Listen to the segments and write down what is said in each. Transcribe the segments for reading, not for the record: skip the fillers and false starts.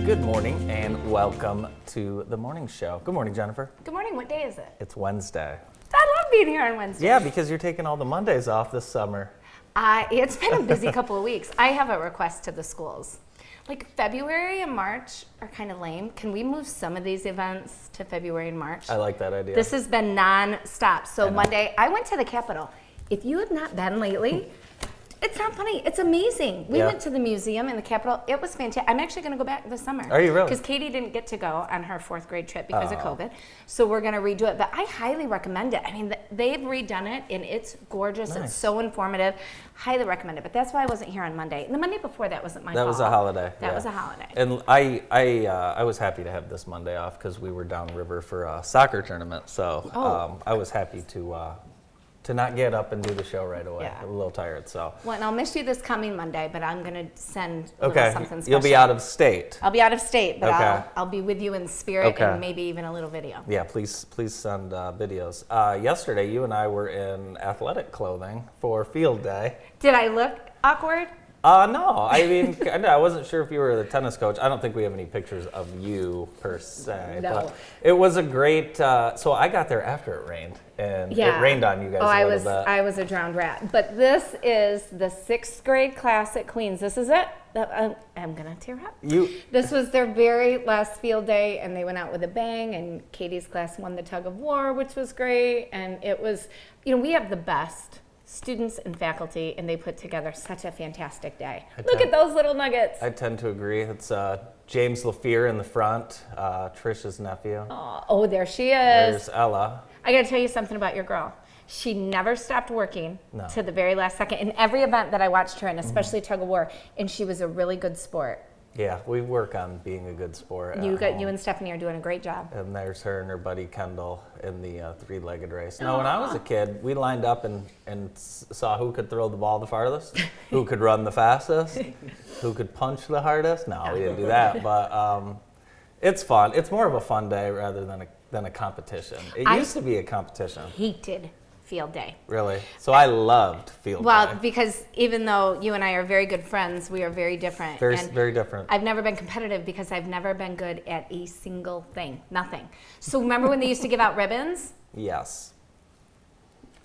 Good morning and welcome to the morning show. Good morning, Jennifer. Good morning. What day is it? It's Wednesday. I love being here on Wednesday. Yeah, because you're taking all the Mondays off this summer. It's been a busy couple of weeks. I have a request to the schools. Like February and March are kind of lame. Can we move some of these events to February and March? I like that idea. This has been non-stop. So Monday, I went to the Capitol. If you have not been lately, it's not funny. It's amazing. We went to the museum in the Capitol. It was fantastic. I'm actually going to go back this summer. Are you really? Because Katie didn't get to go on her 4th grade trip because of COVID. So we're going to redo it. But I highly recommend it. I mean, they've redone it, and it's gorgeous. Nice. It's so informative. Highly recommend it. But that's why I wasn't here on Monday. And the Monday before that wasn't my fault. That was a holiday. That was a holiday. And I was happy to have this Monday off because we were downriver for a soccer tournament. So I was happy to not get up and do the show right away. Yeah. I'm a little tired, so. Well, and I'll miss you this coming Monday, but I'm going to send a little something special. You'll be out of state. I'll be out of state, but Okay. I'll be with you in spirit and maybe even a little video. Yeah, please send videos. Yesterday, you and I were in athletic clothing for field day. Did I look awkward? No, I mean, I wasn't sure if you were the tennis coach. I don't think we have any pictures of you per se. No. But it was a great, so I got there after it rained, and it rained on you guys a little bit. I was a drowned rat. But this is the 6th grade class at Queens. This is it. I'm going to tear up. This was their very last field day, and they went out with a bang, and Katie's class won the tug of war, which was great. And it was, we have the best students and faculty, and they put together such a fantastic day. Look at those little nuggets. I tend to agree. It's James Lafier in the front, Trisha's nephew. Oh, there she is. There's Ella. I got to tell you something about your girl. She never stopped working to the very last second in every event that I watched her in, especially tug of war, and she was a really good sport. Yeah, we work on being a good sport. You and Stephanie are doing a great job. And there's her and her buddy Kendall in the three-legged race. No, when I was a kid, we lined up and saw who could throw the ball the farthest, who could run the fastest, who could punch the hardest. No, we didn't do that, but it's fun. It's more of a fun day rather than a competition. It used to be a competition. Hated field day. Really? So I loved field day. Well, because even though you and I are very good friends, we are very different. Very different. I've never been competitive because I've never been good at a single thing. Nothing. So remember when they used to give out ribbons? Yes.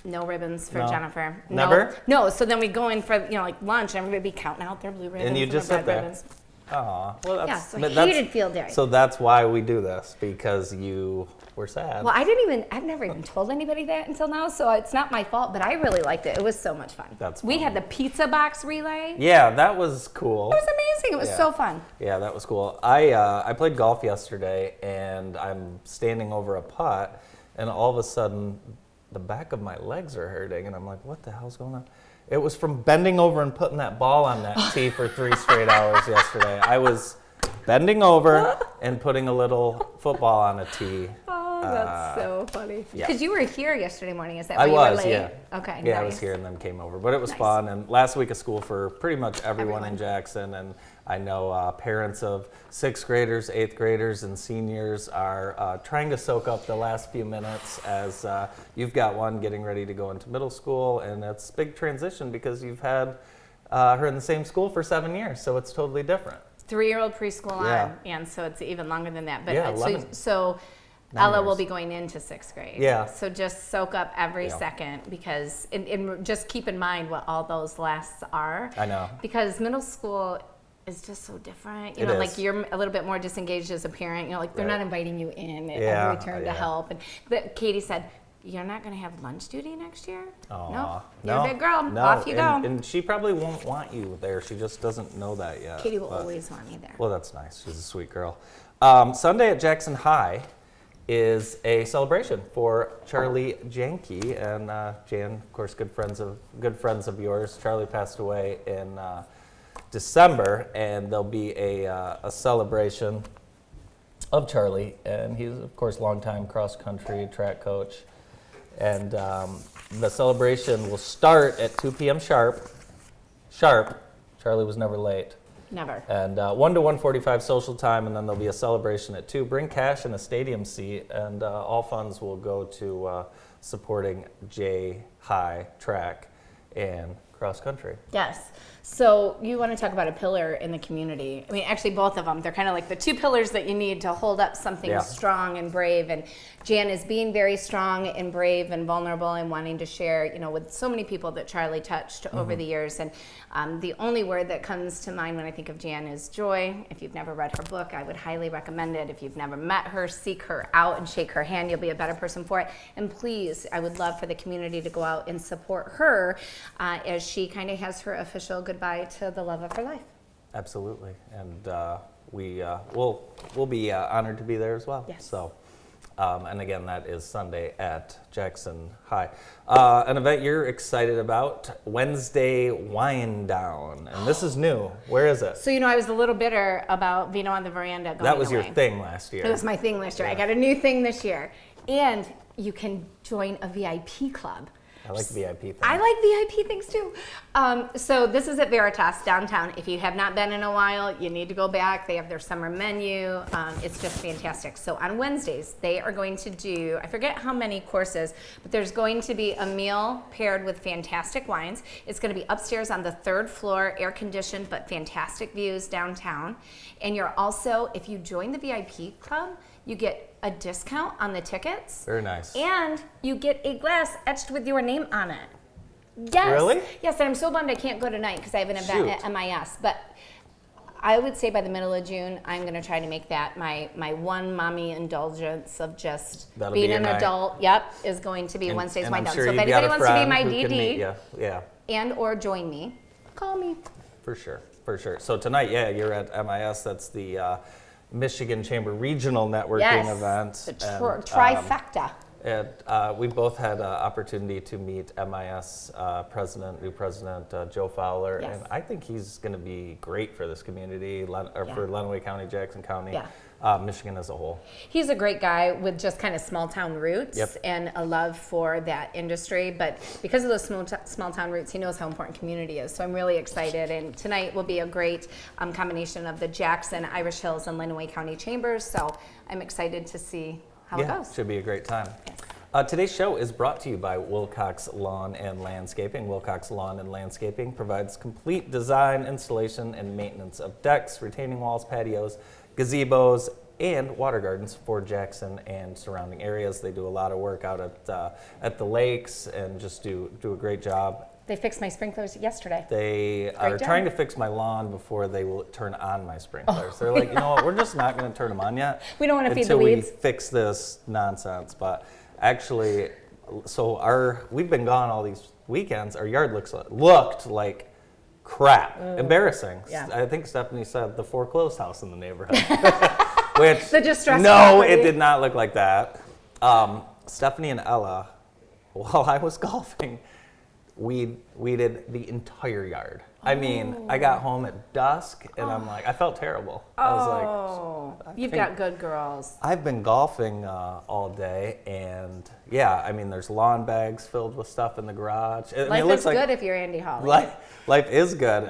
No ribbons for No. Jennifer. Never? No. So then we go in for like lunch, and everybody would be counting out their blue ribbons And you just their sit red there. ribbons. Aw. Well, Yeah, so I hated field day. So that's why we do this, because you were sad. Well, I've never even told anybody that until now, so it's not my fault, but I really liked it. It was so much fun. We fun. had the pizza box relay. Yeah, that was cool. It was amazing. It was so fun. Yeah, that was cool. I played golf yesterday, and I'm standing over a putt, and all of a sudden, the back of my legs are hurting, and I'm like, what the hell's going on? It was from bending over and putting that ball on that tee for 3 straight hours yesterday. I was bending over and putting a little football on a tee. Oh, that's so funny. Yeah. Because you were here yesterday morning. Is that why you were late? Yeah. Okay, Yeah, nice. I was here and then came over. But it was fun. And last week of school for pretty much everyone in Jackson. And I know parents of 6th graders, 8th graders, and seniors are trying to soak up the last few minutes as you've got one getting ready to go into middle school. And it's a big transition because you've had her in the same school for 7 years. So it's totally different. 3-year-old preschool on, and so it's even longer than that. But Yeah, 11. so Ella will be going into 6th grade. Yeah. So just soak up every second because, and just keep in mind what all those lasts are. I know. Because middle school is just so different. You It know, is. like you're a little bit more disengaged as a parent. You know, like they're not inviting you in at Yeah, every turn to help. And but Katie said, "You're not going to have lunch duty next year." No, you're a big girl. No. Off you go. And she probably won't want you there. She just doesn't know that yet. Katie will always want me there. Well, that's nice. She's a sweet girl. Sunday at Jackson High is a celebration for Charlie Janke and Jan, of course, good friends of yours. Charlie passed away in December, and there'll be a celebration of Charlie, and he's of course longtime cross country track coach. And the celebration will start at 2 p.m. sharp. Charlie was never late. Never. And 1 to 1:45 social time, and then there'll be a celebration at 2. Bring cash and a stadium seat, and all funds will go to supporting J High track and cross country. Yes. So you want to talk about a pillar in the community. I mean, actually both of them. They're kind of like the two pillars that you need to hold up something strong and brave. And Jan is being very strong and brave and vulnerable and wanting to share, with so many people that Charlie touched over the years. And the only word that comes to mind when I think of Jan is joy. If you've never read her book, I would highly recommend it. If you've never met her, seek her out and shake her hand. You'll be a better person for it. And please, I would love for the community to go out and support her as she kind of has her official goodbye to the love of her life. Absolutely, and we'll be honored to be there as well. Yes. So, and again, that is Sunday at Jackson High. An event you're excited about, Wednesday Wine Down, and this is new. Where is it? So I was a little bitter about Vino on the Veranda going That was away. your thing last year. It was my thing last year. I got a new thing this year, and you can join a VIP club. I like VIP things. I like VIP things too. So this is at Veritas downtown. If you have not been in a while, you need to go back. They have their summer menu. It's just fantastic. So on Wednesdays, they are going to do, I forget how many courses, but there's going to be a meal paired with fantastic wines. It's going to be upstairs on the 3rd floor, air conditioned, but fantastic views downtown. And you're also, if you join the VIP club, you get a discount on the tickets. Very nice. And you get a glass etched with your name on it. Yes. Really? Yes, and I'm so bummed I can't go tonight because I have an event at MIS. But I would say by the middle of June, I'm going to try to make that my one mommy indulgence of just being an adult. Yep, is going to be Wednesday's Wine Down. Sure So if anybody wants to be my DD and or join me, call me. For sure. So tonight, you're at MIS. That's the Michigan Chamber Regional Networking event. The trifecta. And we both had an opportunity to meet MIS new president Joe Fowler, and I think he's going to be great for this community, for Lenawee County, Jackson County, Michigan as a whole. He's a great guy with just kind of small town roots and a love for that industry, but because of those small town roots, he knows how important community is. So I'm really excited, and tonight will be a great combination of the Jackson, Irish Hills, and Lenawee County Chambers. So I'm excited to see how it goes. Should be a great time. Today's show is brought to you by Wilcox Lawn and Landscaping. Wilcox Lawn and Landscaping provides complete design, installation, and maintenance of decks, retaining walls, patios, gazebos, and water gardens for Jackson and surrounding areas. They do a lot of work out at the lakes and just do a great job. They fixed my sprinklers yesterday. They are trying to fix my lawn before they will turn on my sprinklers. They're like, you know what, we're just not going to turn them on yet. We don't want to feed the weeds. Until we fix this nonsense. But actually, we've been gone all these weekends. Our yard looked like crap. Embarrassing. Yeah. I think Stephanie said the foreclosed house in the neighborhood. Which, the distressed property. It did not look like that. Stephanie and Ella, while I was golfing, weeded the entire yard. I mean, I got home at dusk and I'm like, I felt terrible. I was like, you've got good girls. I've been golfing all day, and there's lawn bags filled with stuff in the garage. Life is good if you're Andy Holly. Life is good.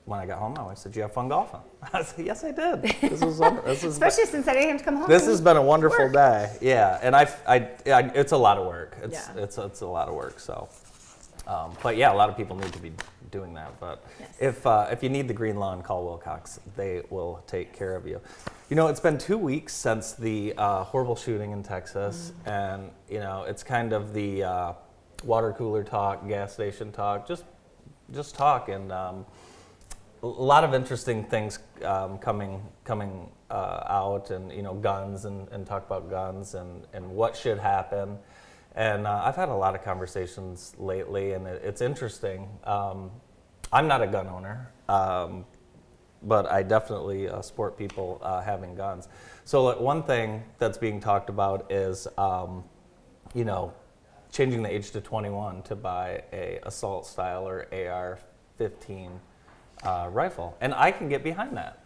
When I got home, my wife said, "Did you have fun golfing?" I said, "Yes, I did." This was especially since I didn't have to come home. This has been a wonderful day. Yeah, and it's a lot of work. It's a lot of work. So, but a lot of people need to be doing that. But if you need the green lawn, call Wilcox. They will take care of you. It's been 2 weeks since the horrible shooting in Texas, and it's kind of the water cooler talk, gas station talk, just talk, and a lot of interesting things coming out, and guns and talk about guns and what should happen. And I've had a lot of conversations lately, and it's interesting. I'm not a gun owner, but I definitely support people having guns. So one thing that's being talked about is, changing the age to 21 to buy a assault style or AR-15 rifle, and I can get behind that.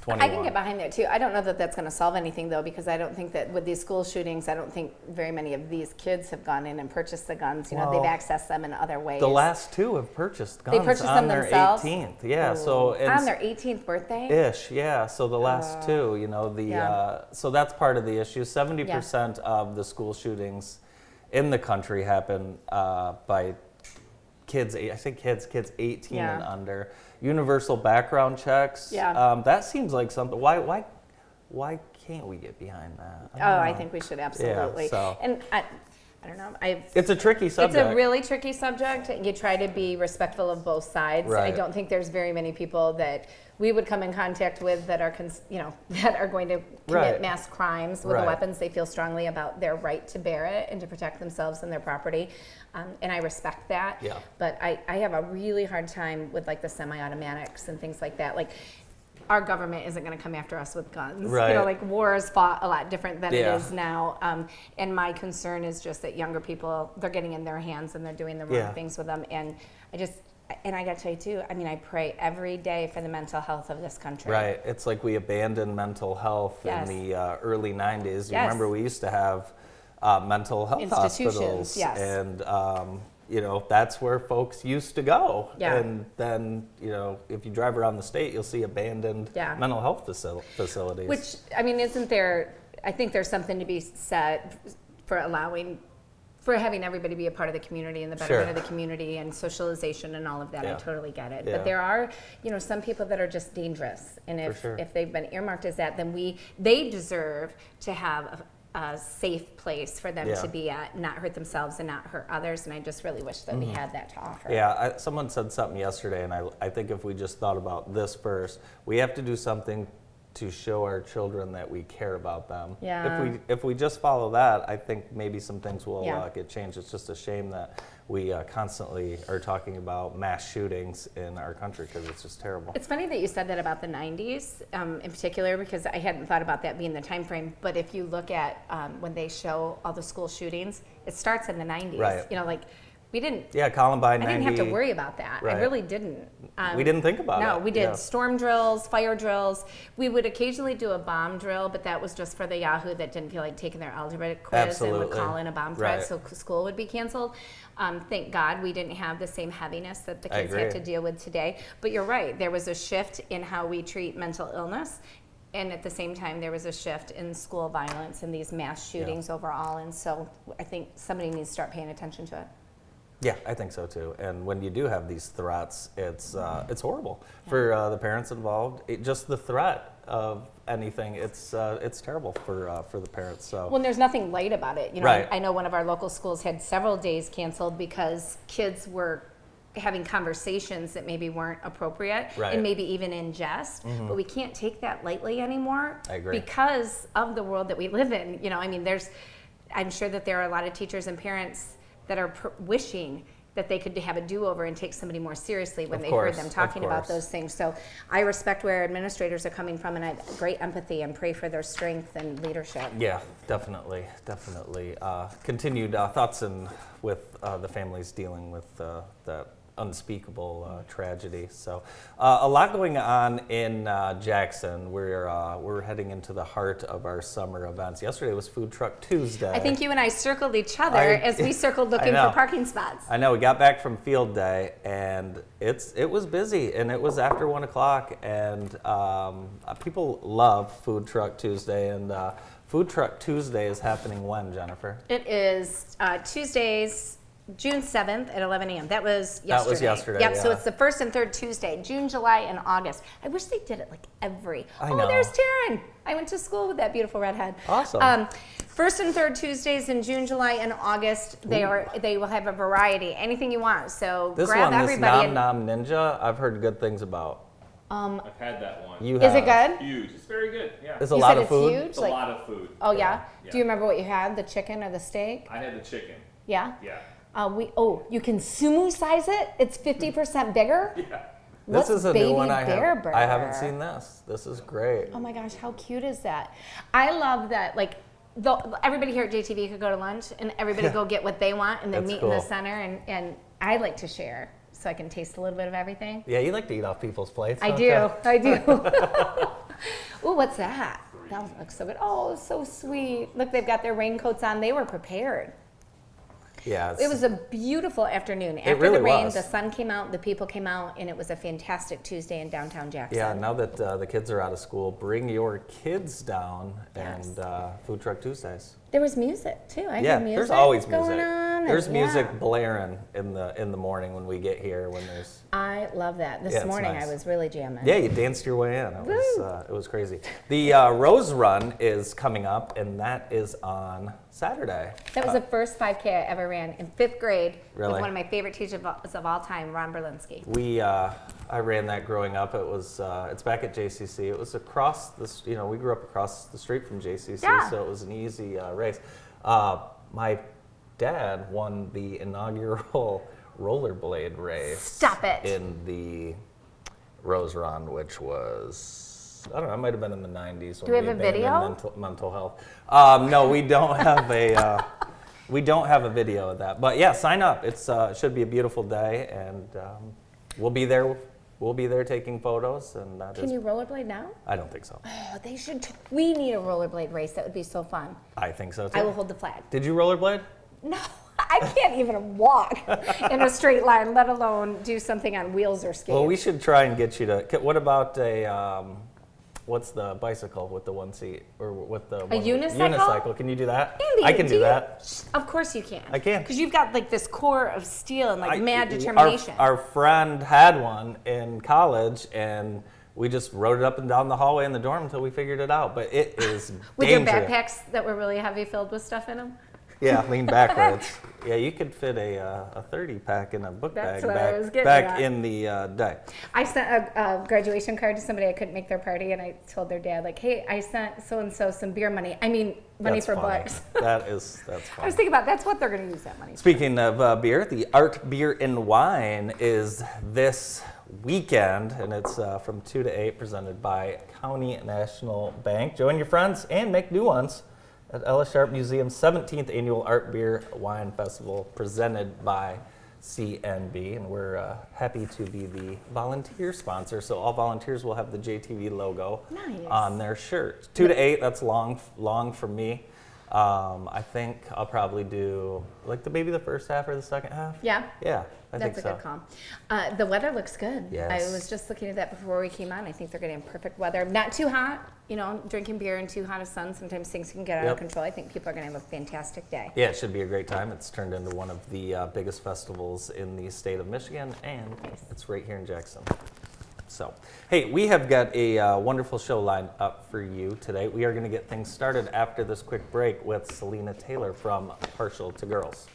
21. I can get behind that too. I don't know that that's going to solve anything though, because I don't think that with these school shootings, I don't think very many of these kids have gone in and purchased the guns. They've accessed them in other ways. The last two have purchased guns. They purchased on them their themselves? 18th. Yeah, Ooh. so on their 18th birthday. Ish, yeah. So the last two, so that's part of the issue. 70% of the school shootings in the country happen by kids, I say kids 18 Yeah. and under. Universal background checks. Yeah. That seems like something. Why can't we get behind that? I think we should absolutely. Yeah, so. And I don't know. It's a tricky subject. It's a really tricky subject. You try to be respectful of both sides. Right. I don't think there's very many people that we would come in contact with that are, that are going to commit Right. mass crimes with Right. the weapons. They feel strongly about their right to bear it and to protect themselves and their property. And I respect that. Yeah. But I have a really hard time with like the semi-automatics and things like that. Like, our government isn't going to come after us with guns. Right. Like war is fought a lot different than Yeah. it is now. And my concern is just that younger people, they're getting in their hands and they're doing the wrong Yeah. things with them. And I got to tell you too, I mean, I pray every day for the mental health of this country. Right. It's like we abandoned mental health Yes. in the early 90s. You Yes. remember we used to have mental health Institutions, hospitals. yes. And, that's where folks used to go. Yeah. And then, if you drive around the state, you'll see abandoned Yeah. mental health facilities. Which, I mean, I think there's something to be said for having everybody be a part of the community and the betterment Sure. of the community and socialization and all of that. I Yeah. totally get it. Yeah. But there are, some people that are just dangerous. And For sure. if they've been earmarked as that, then they deserve to have a safe place for them Yeah. to be at, not hurt themselves and not hurt others. And I just really wish that we had that to offer. Yeah, someone said something yesterday, and I think if we just thought about this first, we have to do something to show our children that we care about them. Yeah. If we just follow that, I think maybe some things will Yeah. get changed. It's just a shame that we constantly are talking about mass shootings in our country because it's just terrible. It's funny that you said that about the 90s in particular, because I hadn't thought about that being the time frame. But if you look at when they show all the school shootings, it starts in the 90s. Right. We didn't. Yeah, Columbine. I didn't have to worry about that. Right. I really didn't. We didn't think about it. No, we did Yeah. storm drills, fire drills. We would occasionally do a bomb drill, but that was just for the Yahoo that didn't feel like taking their algebra quiz and Absolutely. would call in a bomb threat, Right. so school would be canceled. Thank God we didn't have the same heaviness that the I kids have agree. to deal with today. But you're right, there was a shift in how we treat mental illness. And at the same time, there was a shift in school violence and these mass shootings overall. And so I think somebody needs to start paying attention to it. Yeah, I think so too. And when you do have these threats, it's horrible for the parents involved. Just the threat of anything, it's terrible for the parents. So Well, and there's nothing light about it. Right. I know one of our local schools had several days canceled because kids were having conversations that maybe weren't appropriate Right. and maybe even in jest. But we can't take that lightly anymore. I agree. Because of the world that we live in. I'm sure that there are a lot of teachers and parents that are wishing that they could have a do-over and take somebody more seriously when Of they course, heard them of talking about course. those things. So I respect where administrators are coming from, and I have great empathy and pray for their strength and leadership. yeah, definitely. Continued thoughts with the families dealing with that unspeakable tragedy. So a lot going on in Jackson. We're heading into the heart of our summer events. Yesterday was Food Truck Tuesday. I think you and I circled each other as we circled I looking know. for parking spots. I know, we got back from field day and it was busy and it was after 1 o'clock and people love Food Truck Tuesday and Food Truck Tuesday is happening when, Jennifer? It is Tuesdays, June 7th at 11 a.m. That was yesterday. That was yesterday, Yep, so yeah. it's the first and third Tuesday, June, July, and August. I wish they did it like every. I Oh, know. there's Taryn. I went to school with that beautiful redhead. Awesome. First and third Tuesdays in June, July, and August. They will have a variety, anything you want. So This grab one, everybody. this Nom Nom Ninja, I've heard good things about. I've had that one. You Is have. it good? Huge. It's very good. Yeah. It's a You lot said of it's food. huge. It's a lot of food. Oh yeah? Yeah. Do you remember what you had? The chicken or the steak? I had the chicken. Yeah. Yeah. You can sumo size it. It's 50% bigger. Yeah. What's This is a baby new one I bear have. burger? I haven't seen this. This is great. Oh my gosh, how cute is that? I love that. Like, everybody here at JTV could go to lunch and everybody go get what they want and then That's meet in the cool. center. And I like to share so I can taste a little bit of everything. Yeah, you like to eat off people's plates. I don't do. ya? I do. Ooh, what's that? That looks so good. Oh, so sweet. Look, they've got their raincoats on. They were prepared. Yeah. It was a beautiful afternoon. After really the rain, was. the sun came out, the people came out, and it was a fantastic Tuesday in downtown Jackson. Yeah, now that the kids are out of school, bring your kids down Yes. and Food Truck Tuesdays. There was music too. I Yeah, heard music there's always going music. on. There's and- music yeah. blaring in the morning when we get here. When there's I love that. This Yeah, it's morning nice. I was really jamming. yeah, you danced your way in. It was crazy. The Rose Run is coming up, and that is on Saturday. That was the first 5K I ever ran in 5th grade Really? with one of my favorite teachers of all time, Ron Berlinski. I ran that growing up. It was it's back at JCC. It was across this. We grew up across the street from JCC, Yeah. so it was an easy race. My dad won the inaugural rollerblade race. Stop it. In the Rose Run, which was, I don't know, it might have been in the 90s. Do we have a video? Mental health. No, we don't have a. We don't have a video of that, but yeah, sign up. It should be a beautiful day, and we'll be there. We'll be there taking photos, and that Can you rollerblade now? I don't think so. Oh, they should. We need a rollerblade race. That would be so fun. I think so too. I will hold the flag. Did you rollerblade? No, I can't even walk in a straight line, let alone do something on wheels or skates. Well, we should try and get you to. What about a? What's the bicycle with the one seat, or with the unicycle? Unicycle. Can you do that? Andy, I can do that. Of course you can. I can. Because you've got like this core of steel and like mad determination. Our friend had one in college, and we just rode it up and down the hallway in the dorm until we figured it out. But it is With dangerous. your backpacks that were really heavy, filled with stuff in them. Yeah, lean backwards. Yeah, you could fit a 30 pack in a book That's bag what I was getting back at. in the day. I sent a graduation card to somebody. I couldn't make their party, and I told their dad, like, "Hey, I sent so and so some beer money. I mean, money That's for funny. books." That's I funny. was thinking about that's what they're going to use that money for. Speaking of beer, the Art Beer and Wine is this weekend, and it's from 2 to 8, presented by County National Bank. Join your friends and make new ones at Ella Sharp Museum's 17th Annual Art Beer Wine Festival, presented by CNB, and we're happy to be the volunteer sponsor. So all volunteers will have the JTV logo Nice. on their shirts. 2 to 8, that's long for me. I think I'll probably do like maybe the first half or the second half. Yeah. Yeah, I That's think a so. good call. The weather looks good. Yes. I was just looking at that before we came on. I think they're getting perfect weather. Not too hot. Drinking beer in too hot a sun, sometimes things can get out of Yep. control. I think people are going to have a fantastic day. Yeah, it should be a great time. It's turned into one of the biggest festivals in the state of Michigan, and it's right here in Jackson. So, hey, we have got a wonderful show lined up for you today. We are going to get things started after this quick break with Selena Taylor from Partial to Girls.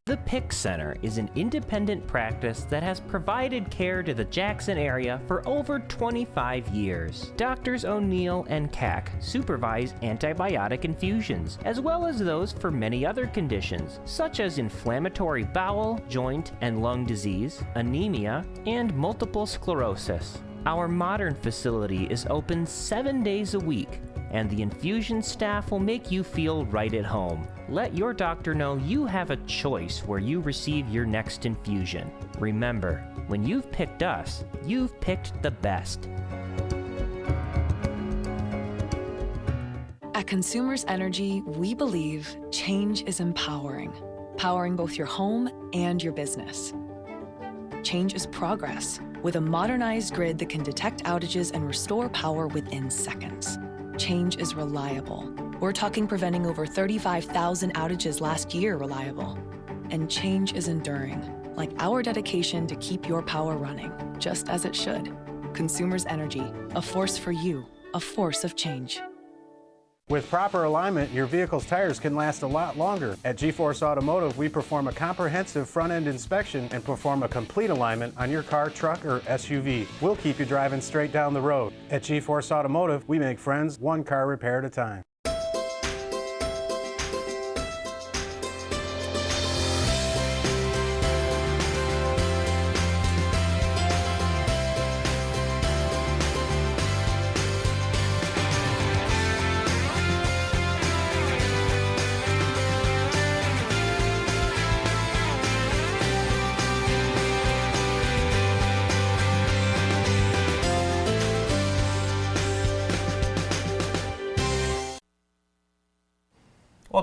The PIC Center is an independent practice that has provided care to the Jackson area for over 25 years. Doctors O'Neill and Cack supervise antibiotic infusions, as well as those for many other conditions, such as inflammatory bowel, joint, and lung disease, anemia, and multiple sclerosis. Our modern facility is open 7 days a week, and the infusion staff will make you feel right at home. Let your doctor know you have a choice where you receive your next infusion. Remember, when you've picked us, you've picked the best. At Consumers Energy, we believe change is empowering, powering both your home and your business. Change is progress, with a modernized grid that can detect outages and restore power within seconds. Change is reliable. We're talking preventing over 35,000 outages last year reliable. And change is enduring, like our dedication to keep your power running, just as it should. Consumers Energy, a force for you, a force of change. With proper alignment, your vehicle's tires can last a lot longer. At G-Force Automotive, we perform a comprehensive front-end inspection and perform a complete alignment on your car, truck, or SUV. We'll keep you driving straight down the road. At G-Force Automotive, we make friends one car repair at a time.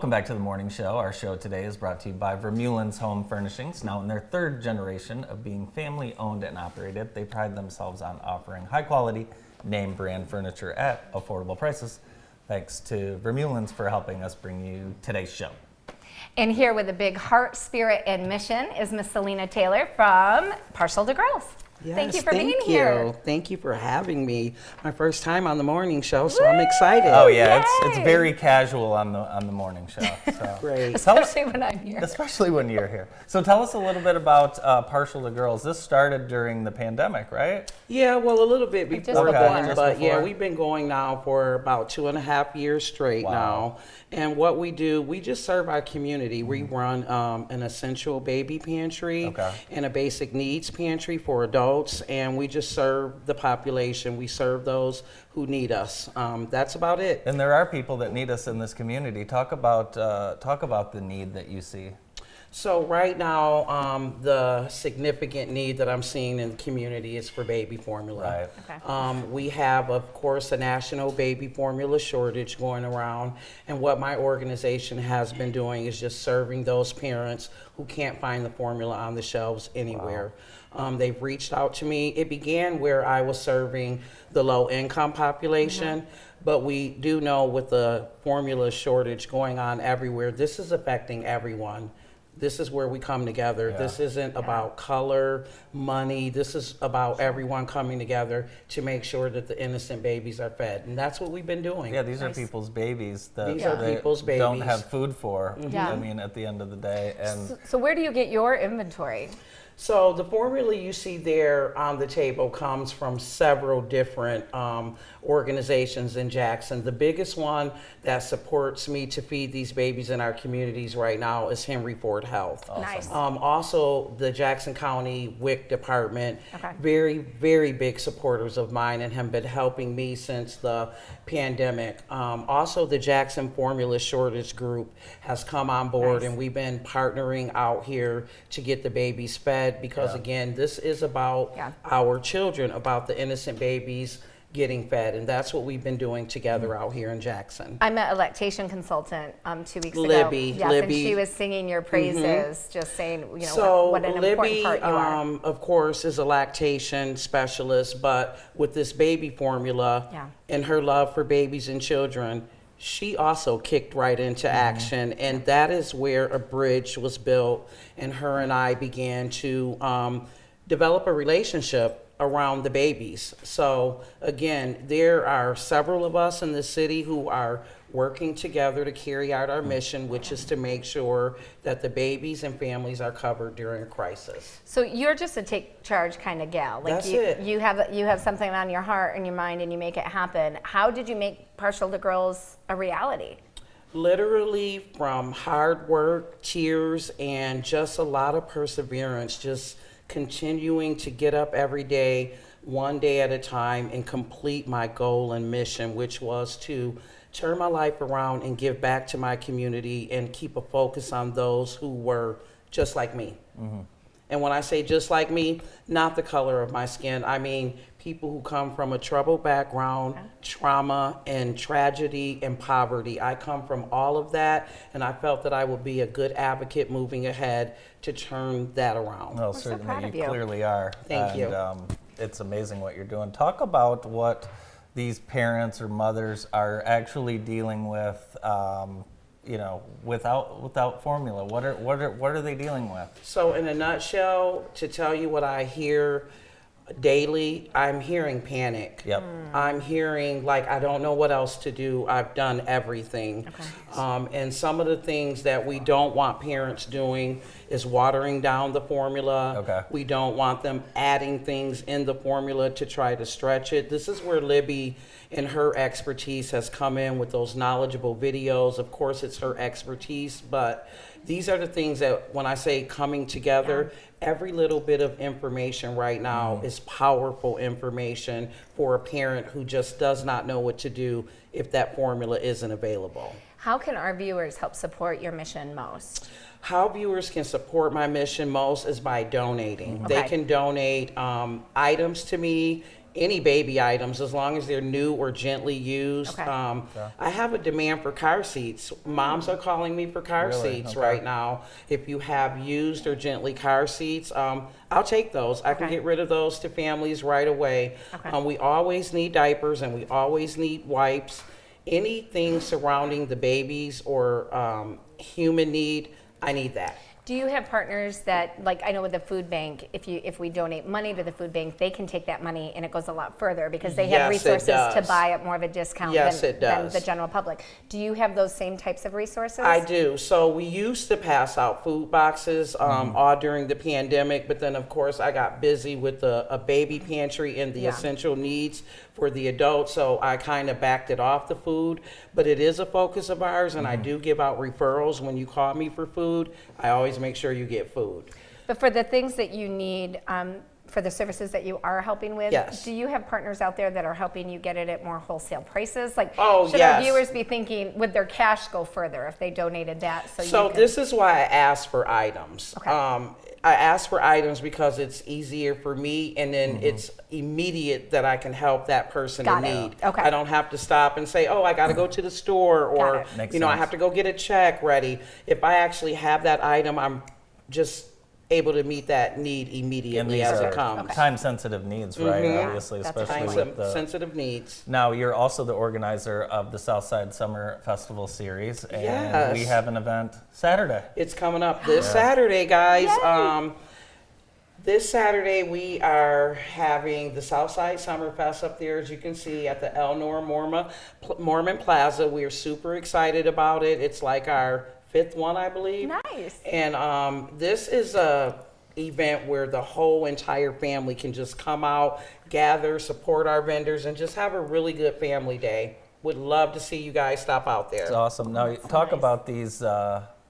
Welcome back to the morning show. Our show today is brought to you by Vermeulen's Home Furnishings. Now in their third generation of being family owned and operated, they pride themselves on offering high quality, name brand furniture at affordable prices. Thanks to Vermeulen's for helping us bring you today's show. And here with a big heart, spirit, and mission is Miss Selena Taylor from Partial to Girls. Yes, thank you for being here. Thank you for having me. My first time on the morning show, so I'm excited. Oh yeah, Yay! it's very casual on the morning show. So. Great. Especially when I'm here. Especially when you're here. So tell us a little bit about Partial to Girls. This started during the pandemic, right? Yeah, well, a little bit Just before before. that, Just but yeah, before. we've been going now for about 2.5 years straight Wow. now. And what we do, we just serve our community. We run an essential baby pantry Okay. and a basic needs pantry for adults, and we just serve the population. We serve those who need us. That's about it. And there are people that need us in this community. Talk about the need that you see. So right now, the significant need that I'm seeing in the community is for baby formula. Right. Okay. We have, of course, a national baby formula shortage going around, and what my organization has been doing is just serving those parents who can't find the formula on the shelves anywhere. They've reached out to me. It began where I was serving the low-income population, but we do know with the formula shortage going on everywhere, this is affecting everyone. This is where we come together. Yeah. This isn't about color, money. This is about everyone coming together to make sure that the innocent babies are fed. And that's what we've been doing. Yeah, these are people's babies that These are they people's don't babies. have food for. Yeah. I mean, at the end of the day, and So where do you get your inventory? So the formula you see there on the table comes from several different organizations in Jackson. The biggest one that supports me to feed these babies in our communities right now is Henry Ford Health. Nice. Also, the Jackson County WIC department, Okay. very, very big supporters of mine and have been helping me since the pandemic. Also, the Jackson Formula Shortage Group has come on board, Nice. and we've been partnering out here to get the babies fed because, again, this is about Yeah. our children, about the innocent babies getting fed, and that's what we've been doing together out here in Jackson. I met a lactation consultant 2 weeks ago. Libby, Yes, and Libby. she was singing your praises, just saying, you know, So what an important Libby, part you are. of course, is a lactation specialist, but with this baby formula Yeah. and her love for babies and children, she also kicked right into action, and that is where a bridge was built, and her and I began to develop a relationship around the babies. So again, there are several of us in the city who are working together to carry out our mission, which is to make sure that the babies and families are covered during a crisis. So you're just a take charge kind of gal. Like That's you, it. you have something on your heart and your mind, and you make it happen. How did you make Partial to Girls a reality? Literally from hard work, tears, and just a lot of perseverance, just continuing to get up every day, one day at a time, and complete my goal and mission, which was to turn my life around and give back to my community and keep a focus on those who were just like me. And when I say just like me, not the color of my skin, I mean people who come from a troubled background, trauma and tragedy and poverty. I come from all of that, and I felt that I would be a good advocate moving ahead to turn that around. well, so certainly proud of you you. clearly are. Thank you. It's amazing what you're doing. Talk about what these parents or mothers are actually dealing with. You know, without formula, what are they dealing with? So in a nutshell, to tell you what I hear daily, I'm hearing panic. Yep. I'm hearing like, I don't know what else to do. I've done everything. And some of the things that we don't want parents doing is watering down the formula. Okay. We don't want them adding things in the formula to try to stretch it. This is where Libby and her expertise has come in with those knowledgeable videos. Of course, it's her expertise, but these are the things that when I say coming together, every little bit of information right now is powerful information for a parent who just does not know what to do if that formula isn't available. How can our viewers help support your mission most? How viewers can support my mission most is by donating. Okay. They can donate items to me any baby items, as long as they're new or gently used. Okay. I have a demand for car seats. Moms are calling me for car Really? seats Okay. right now. If you have used or gently car seats, I'll take those. I can Okay. get rid of those to families right away. Okay. We always need diapers and we always need wipes. Anything surrounding the babies or human need, I need that. Do you have partners that, like, I know with the food bank, if we donate money to the food bank, they can take that money and it goes a lot further because they have Yes, it resources to does. buy at more of a discount Yes, than, it does. the general public. Do you have those same types of resources? I do. So we used to pass out food boxes all during the pandemic, but then of course I got busy with a baby pantry and the Yeah. essential needs for the adults, so I kind of backed it off the food. But it is a focus of ours, and I do give out referrals when you call me for food. I always make sure you get food. But for the things that you need, for the services that you are helping with, Yes. do you have partners out there that are helping you get it at more wholesale prices? Like, Oh, should yes. our viewers be thinking, would their cash go further if they donated that? So you can, this is why I ask for items. Okay. I ask for items because it's easier for me, and then it's immediate that I can help that person Got in it. need. Okay. I don't have to stop and say, oh, I got to go to the store, or it. Makes I sense. have to go get a check ready. If I actually have that item, I'm just able to meet that need And immediately these as are it comes. time-sensitive needs, right? Obviously, That's especially right. with the. Sensitive needs. Now, you're also the organizer of the Southside Summer Festival Series, and Yes. we have an event Saturday. It's coming up this Saturday, guys. This Saturday, we are having the Southside Summer Fest up there, as you can see, at the Elnor Mormon Plaza. We are super excited about it. It's like our 5th one, I believe. Nice. And this is a event where the whole entire family can just come out, gather, support our vendors, and just have a really good family day. Would love to see you guys stop out there. It's awesome. Now, talk nice. about these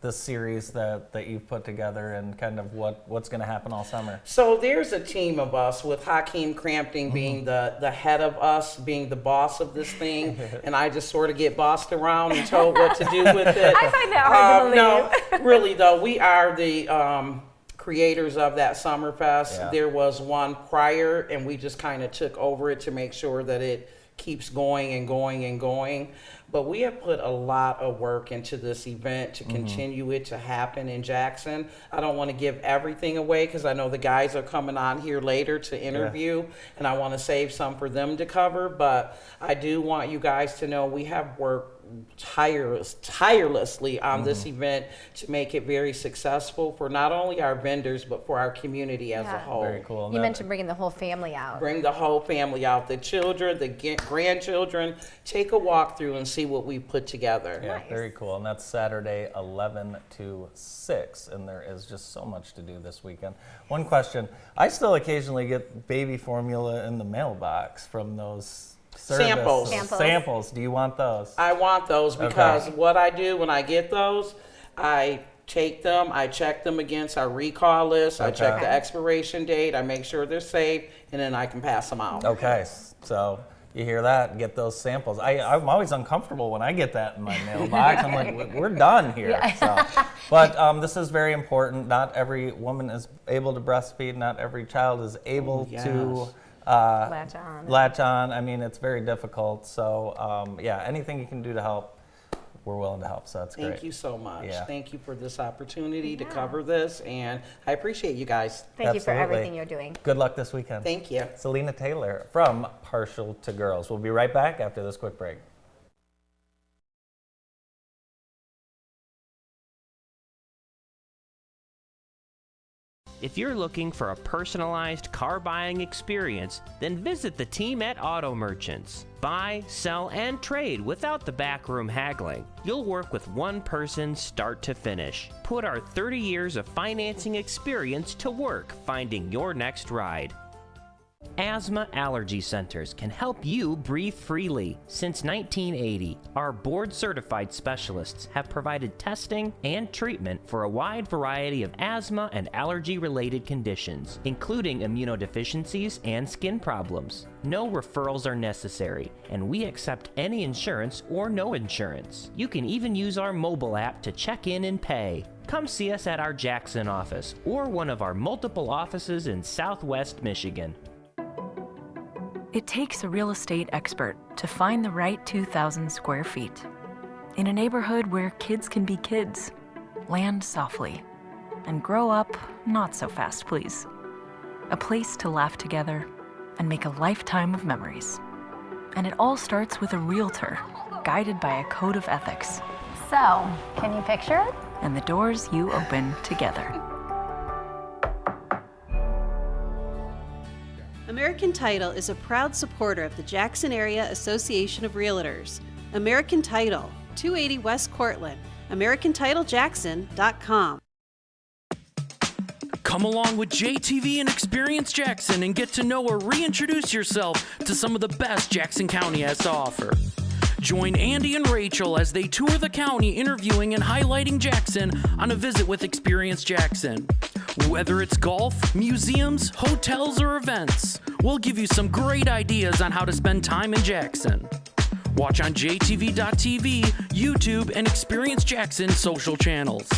this series that you've put together and kind of what's going to happen all summer. So there's a team of us with Hakeem Crampton being the head of us, being the boss of this thing, and I just sort of get bossed around and told what to do with it. I find that hard to No, really though, we are the creators of that Summer Fest. Yeah. There was one prior, and we just kind of took over it to make sure that it keeps going and going and going. But we have put a lot of work into this event to continue it to happen in Jackson. I don't want to give everything away because I know the guys are coming on here later to interview, and I want to save some for them to cover. But I do want you guys to know we have worked tirelessly on this event to make it very successful for not only our vendors, but for our community as a Yeah. whole. Very cool. And You that- mentioned bringing the whole family out. Bring the whole family out, the children, the grandchildren. Take a walk through and see what we put together. Yeah, Nice. very cool. And that's Saturday, 11 to 6. And there is just so much to do this weekend. One question. I still occasionally get baby formula in the mailbox from those Samples. Samples. Do you want those? I want those because what I do when I get those, I take them, I check them against our recall list, I check Okay. the expiration date, I make sure they're safe, and then I can pass them out. Okay, so you hear that? Get those samples. I'm always uncomfortable when I get that in my mailbox. I'm like, we're done here. So, but this is very important. Not every woman is able to breastfeed. Not every child is able to latch on. I mean, it's very difficult. So, yeah, anything you can do to help, we're willing to help. So that's great. Thank you so much. Yeah. Thank you for this opportunity to cover this, and I appreciate you guys. Thank you for Absolutely. everything you're doing. Good luck this weekend. Thank you. Selena Taylor from Partial to Girls. We'll be right back after this quick break. If you're looking for a personalized car buying experience, then visit the team at Auto Merchants. Buy, sell, and trade without the backroom haggling. You'll work with one person start to finish. Put our 30 years of financing experience to work finding your next ride. Asthma Allergy Centers can help you breathe freely. Since 1980, our board-certified specialists have provided testing and treatment for a wide variety of asthma and allergy-related conditions, including immunodeficiencies and skin problems. No referrals are necessary, and we accept any insurance or no insurance. You can even use our mobile app to check in and pay. Come see us at our Jackson office or one of our multiple offices in Southwest Michigan. It takes a real estate expert to find the right 2,000 square feet in a neighborhood where kids can be kids, land softly, and grow up not so fast, please. A place to laugh together and make a lifetime of memories. And it all starts with a realtor guided by a code of ethics. So, can you picture it? And the doors you open together. American Title is a proud supporter of the Jackson Area Association of Realtors. American Title, 280 West Cortland, AmericanTitleJackson.com. Come along with JTV and Experience Jackson and get to know or reintroduce yourself to some of the best Jackson County has to offer. Join Andy and Rachel as they tour the county interviewing and highlighting Jackson on a visit with Experience Jackson. Whether it's golf, museums, hotels, or events, we'll give you some great ideas on how to spend time in Jackson. Watch on JTV.tv, YouTube, and Experience Jackson social channels.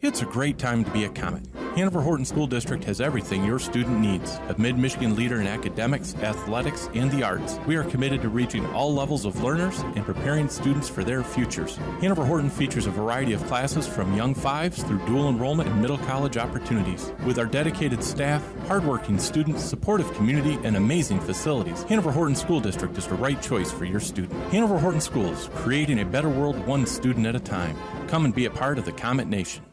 It's a great time to be a Comet. Hanover Horton School District has everything your student needs. A mid-Michigan leader in academics, athletics, and the arts, we are committed to reaching all levels of learners and preparing students for their futures. Hanover Horton features a variety of classes from young fives through dual enrollment and middle college opportunities. With our dedicated staff, hardworking students, supportive community, and amazing facilities, Hanover Horton School District is the right choice for your student. Hanover Horton Schools, creating a better world one student at a time. Come and be a part of the Comet Nation.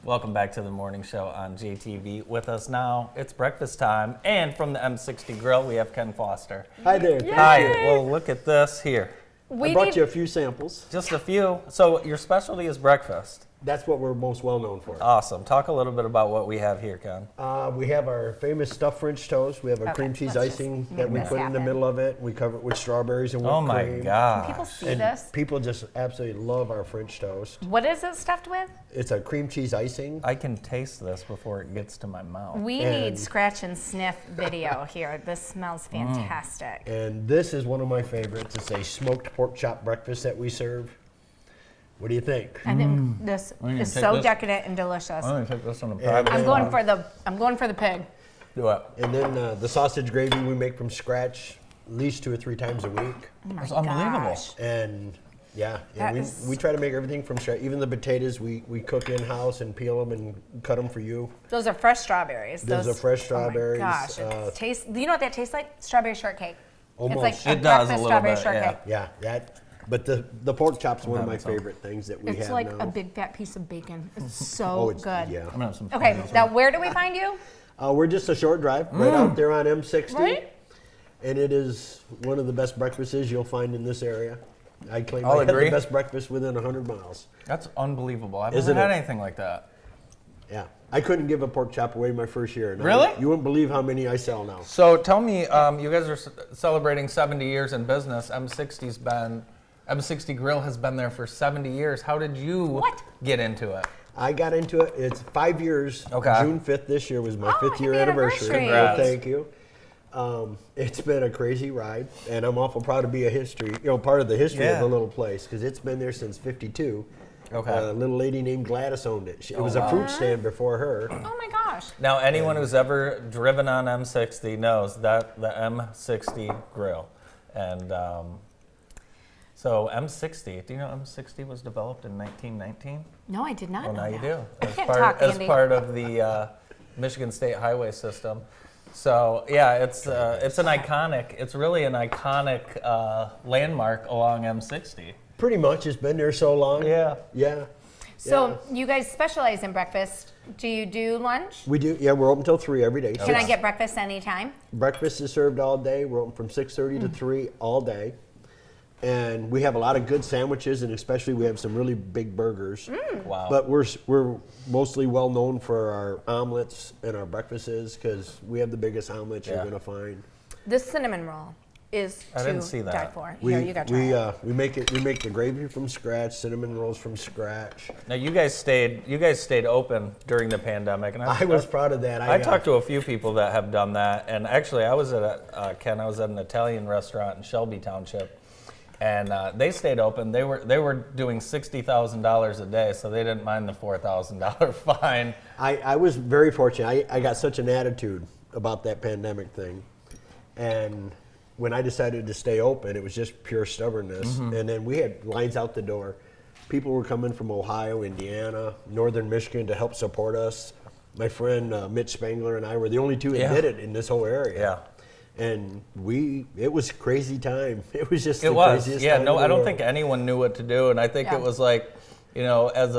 Welcome back to the morning show on JTV. With us now, it's breakfast time, and from the M60 Grill, we have Ken Foster. Hi there. Hi. Well, look at this here. I brought you a few samples. Just a few. So your specialty is breakfast. That's what we're most well known for. Awesome. Talk a little bit about what we have here, Ken. We have our famous stuffed French toast. We have our cream cheese icing that we put in the middle of it. We cover it with strawberries and whipped cream. Oh my God. Can people see And this? people just absolutely love our French toast. What is it stuffed with? It's a cream cheese icing. I can taste this before it gets to my mouth. We need scratch and sniff video here. This smells fantastic. And this is one of my favorites. It's a smoked pork chop breakfast that we serve. What do you think? I think this is so decadent and delicious. I'm gonna take this on a private I'm going for the pig. Do it. And then the sausage gravy we make from scratch at least 2 or 3 times a week. Oh my It's unbelievable. gosh. And yeah, That and is- we try to make everything from scratch. Even the potatoes, we cook in-house and peel them and cut them for you. Those are fresh strawberries. Those are fresh strawberries. Oh my gosh. It tastes, do you know what that tastes like? Strawberry shortcake. Almost. It's like It does a breakfast little strawberry bit, shortcake. yeah. But the pork chop's one of my having some. favorite things that we It's have like now. a big fat piece of bacon. It's so Oh, it's good. yeah. I'm gonna have some Okay, potatoes. now where do we find you? We're just a short drive right out there on M60. Right? And it is one of the best breakfasts you'll find in this area. I claim I'll I have agree. the best breakfast within 100 miles. That's unbelievable. I've Isn't never had it? anything like that. Yeah. I couldn't give a pork chop away my first year. And Really? You wouldn't believe how many I sell now. So tell me, you guys are celebrating 70 years in business. M60 Grill has been there for 70 years. How did you get into it? I got into it. It's 5 years. Okay. June 5th this year was my 5th year happy anniversary. anniversary. Congrats. So thank you. It's been a crazy ride, and I'm awful proud to be part of the history of Yeah. the little place because it's been there since '52. Okay. A little lady named Gladys owned it. It was a fruit stand before her. Oh my gosh. Now, anyone who's ever driven on M60 knows that the M60 Grill. And so M60, do you know M60 was developed in 1919? No, I did not Well, know now that. you do. I As can't part, talk, as Andy. part of the Michigan State Highway System. So yeah, it's really an iconic landmark along M60. Pretty much, it's been there so long. Yeah. Yeah. So you guys specialize in breakfast. Do you do lunch? We do. Yeah, we're open till 3 every day. Can I get breakfast anytime? Breakfast is served all day. We're open from 6:30 to 3 all day. And we have a lot of good sandwiches, and especially we have some really big burgers. Wow. But we're mostly well known for our omelets and our breakfasts because we have the biggest omelets you're going to find. This cinnamon roll is I to didn't see that. die for. Here, you got to try it. We make the gravy from scratch, cinnamon rolls from scratch. Now you guys stayed open during the pandemic, and I was proud of that. I talked to a few people that have done that, and actually I was at an Italian restaurant in Shelby Township, And they stayed open. They were doing $60,000 a day, so they didn't mind the $4,000 fine. I was very fortunate. I got such an attitude about that pandemic thing. And when I decided to stay open, it was just pure stubbornness. And then we had lines out the door. People were coming from Ohio, Indiana, northern Michigan to help support us. My friend Mitch Spangler and I were the only two that did it in this whole area. Yeah. And it was crazy time. It was just the craziest time. No, I don't world. think anyone knew what to do. And I think it was like, as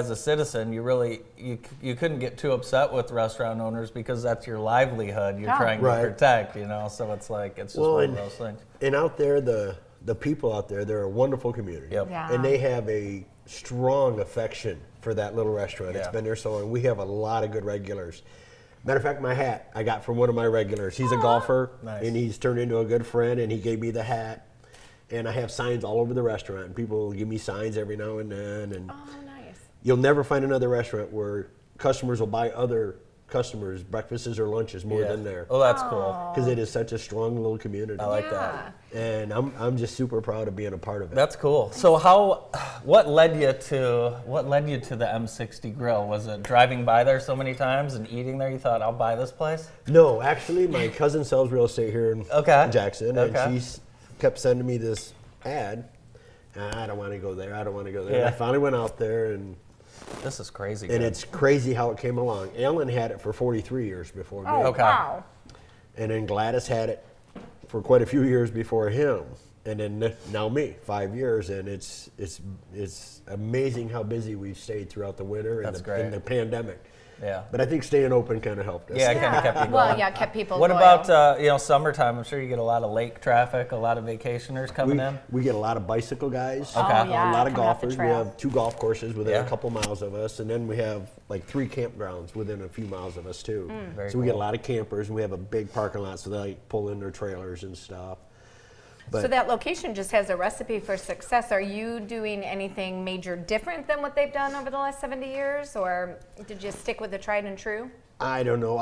a citizen, you couldn't get too upset with restaurant owners because that's your livelihood you're trying to protect, So it's like, it's just one of those things. And out there, the people out there, they're a wonderful community. Yep. Yeah. And they have a strong affection for that little restaurant. It's been there so long. We have a lot of good regulars. Matter of fact, my hat I got from one of my regulars. He's a golfer, and he's turned into a good friend, and he gave me the hat. And I have signs all over the restaurant. And people will give me signs every now and then. And nice. you'll never find another restaurant where customers will buy other customers breakfasts or lunches more than there. Oh, that's cool. Because it is such a strong little community. I like that. And I'm just super proud of being a part of it. That's cool. So what led you to the M60 Grill? Was it driving by there so many times and eating there? You thought, I'll buy this place? No, actually, my cousin sells real estate here in Jackson, and she kept sending me this ad. I don't want to go there. I don't want to go there. And I finally went out there, and this is crazy. And it's crazy how it came along. Alan had it for 43 years before me. Oh, wow. And then Gladys had it for quite a few years before him. And then now me, 5 years. And it's amazing how busy we've stayed throughout the winter and the pandemic. Yeah. But I think staying open kind of helped us. Yeah, it kind of kept people Well, kept people What loyal. about, summertime? I'm sure you get a lot of lake traffic, a lot of vacationers coming in. We get a lot of bicycle guys, Okay. Oh, yeah, a lot of coming off the golfers. We trail. have 2 golf courses within a couple miles of us, and then we have like 3 campgrounds within a few miles of us too. So we get a lot of campers, and we have a big parking lot, so they like pull in their trailers and stuff. But So that location just has a recipe for success. Are you doing anything major different than what they've done over the last 70 years, or did you stick with the tried and true? I don't know.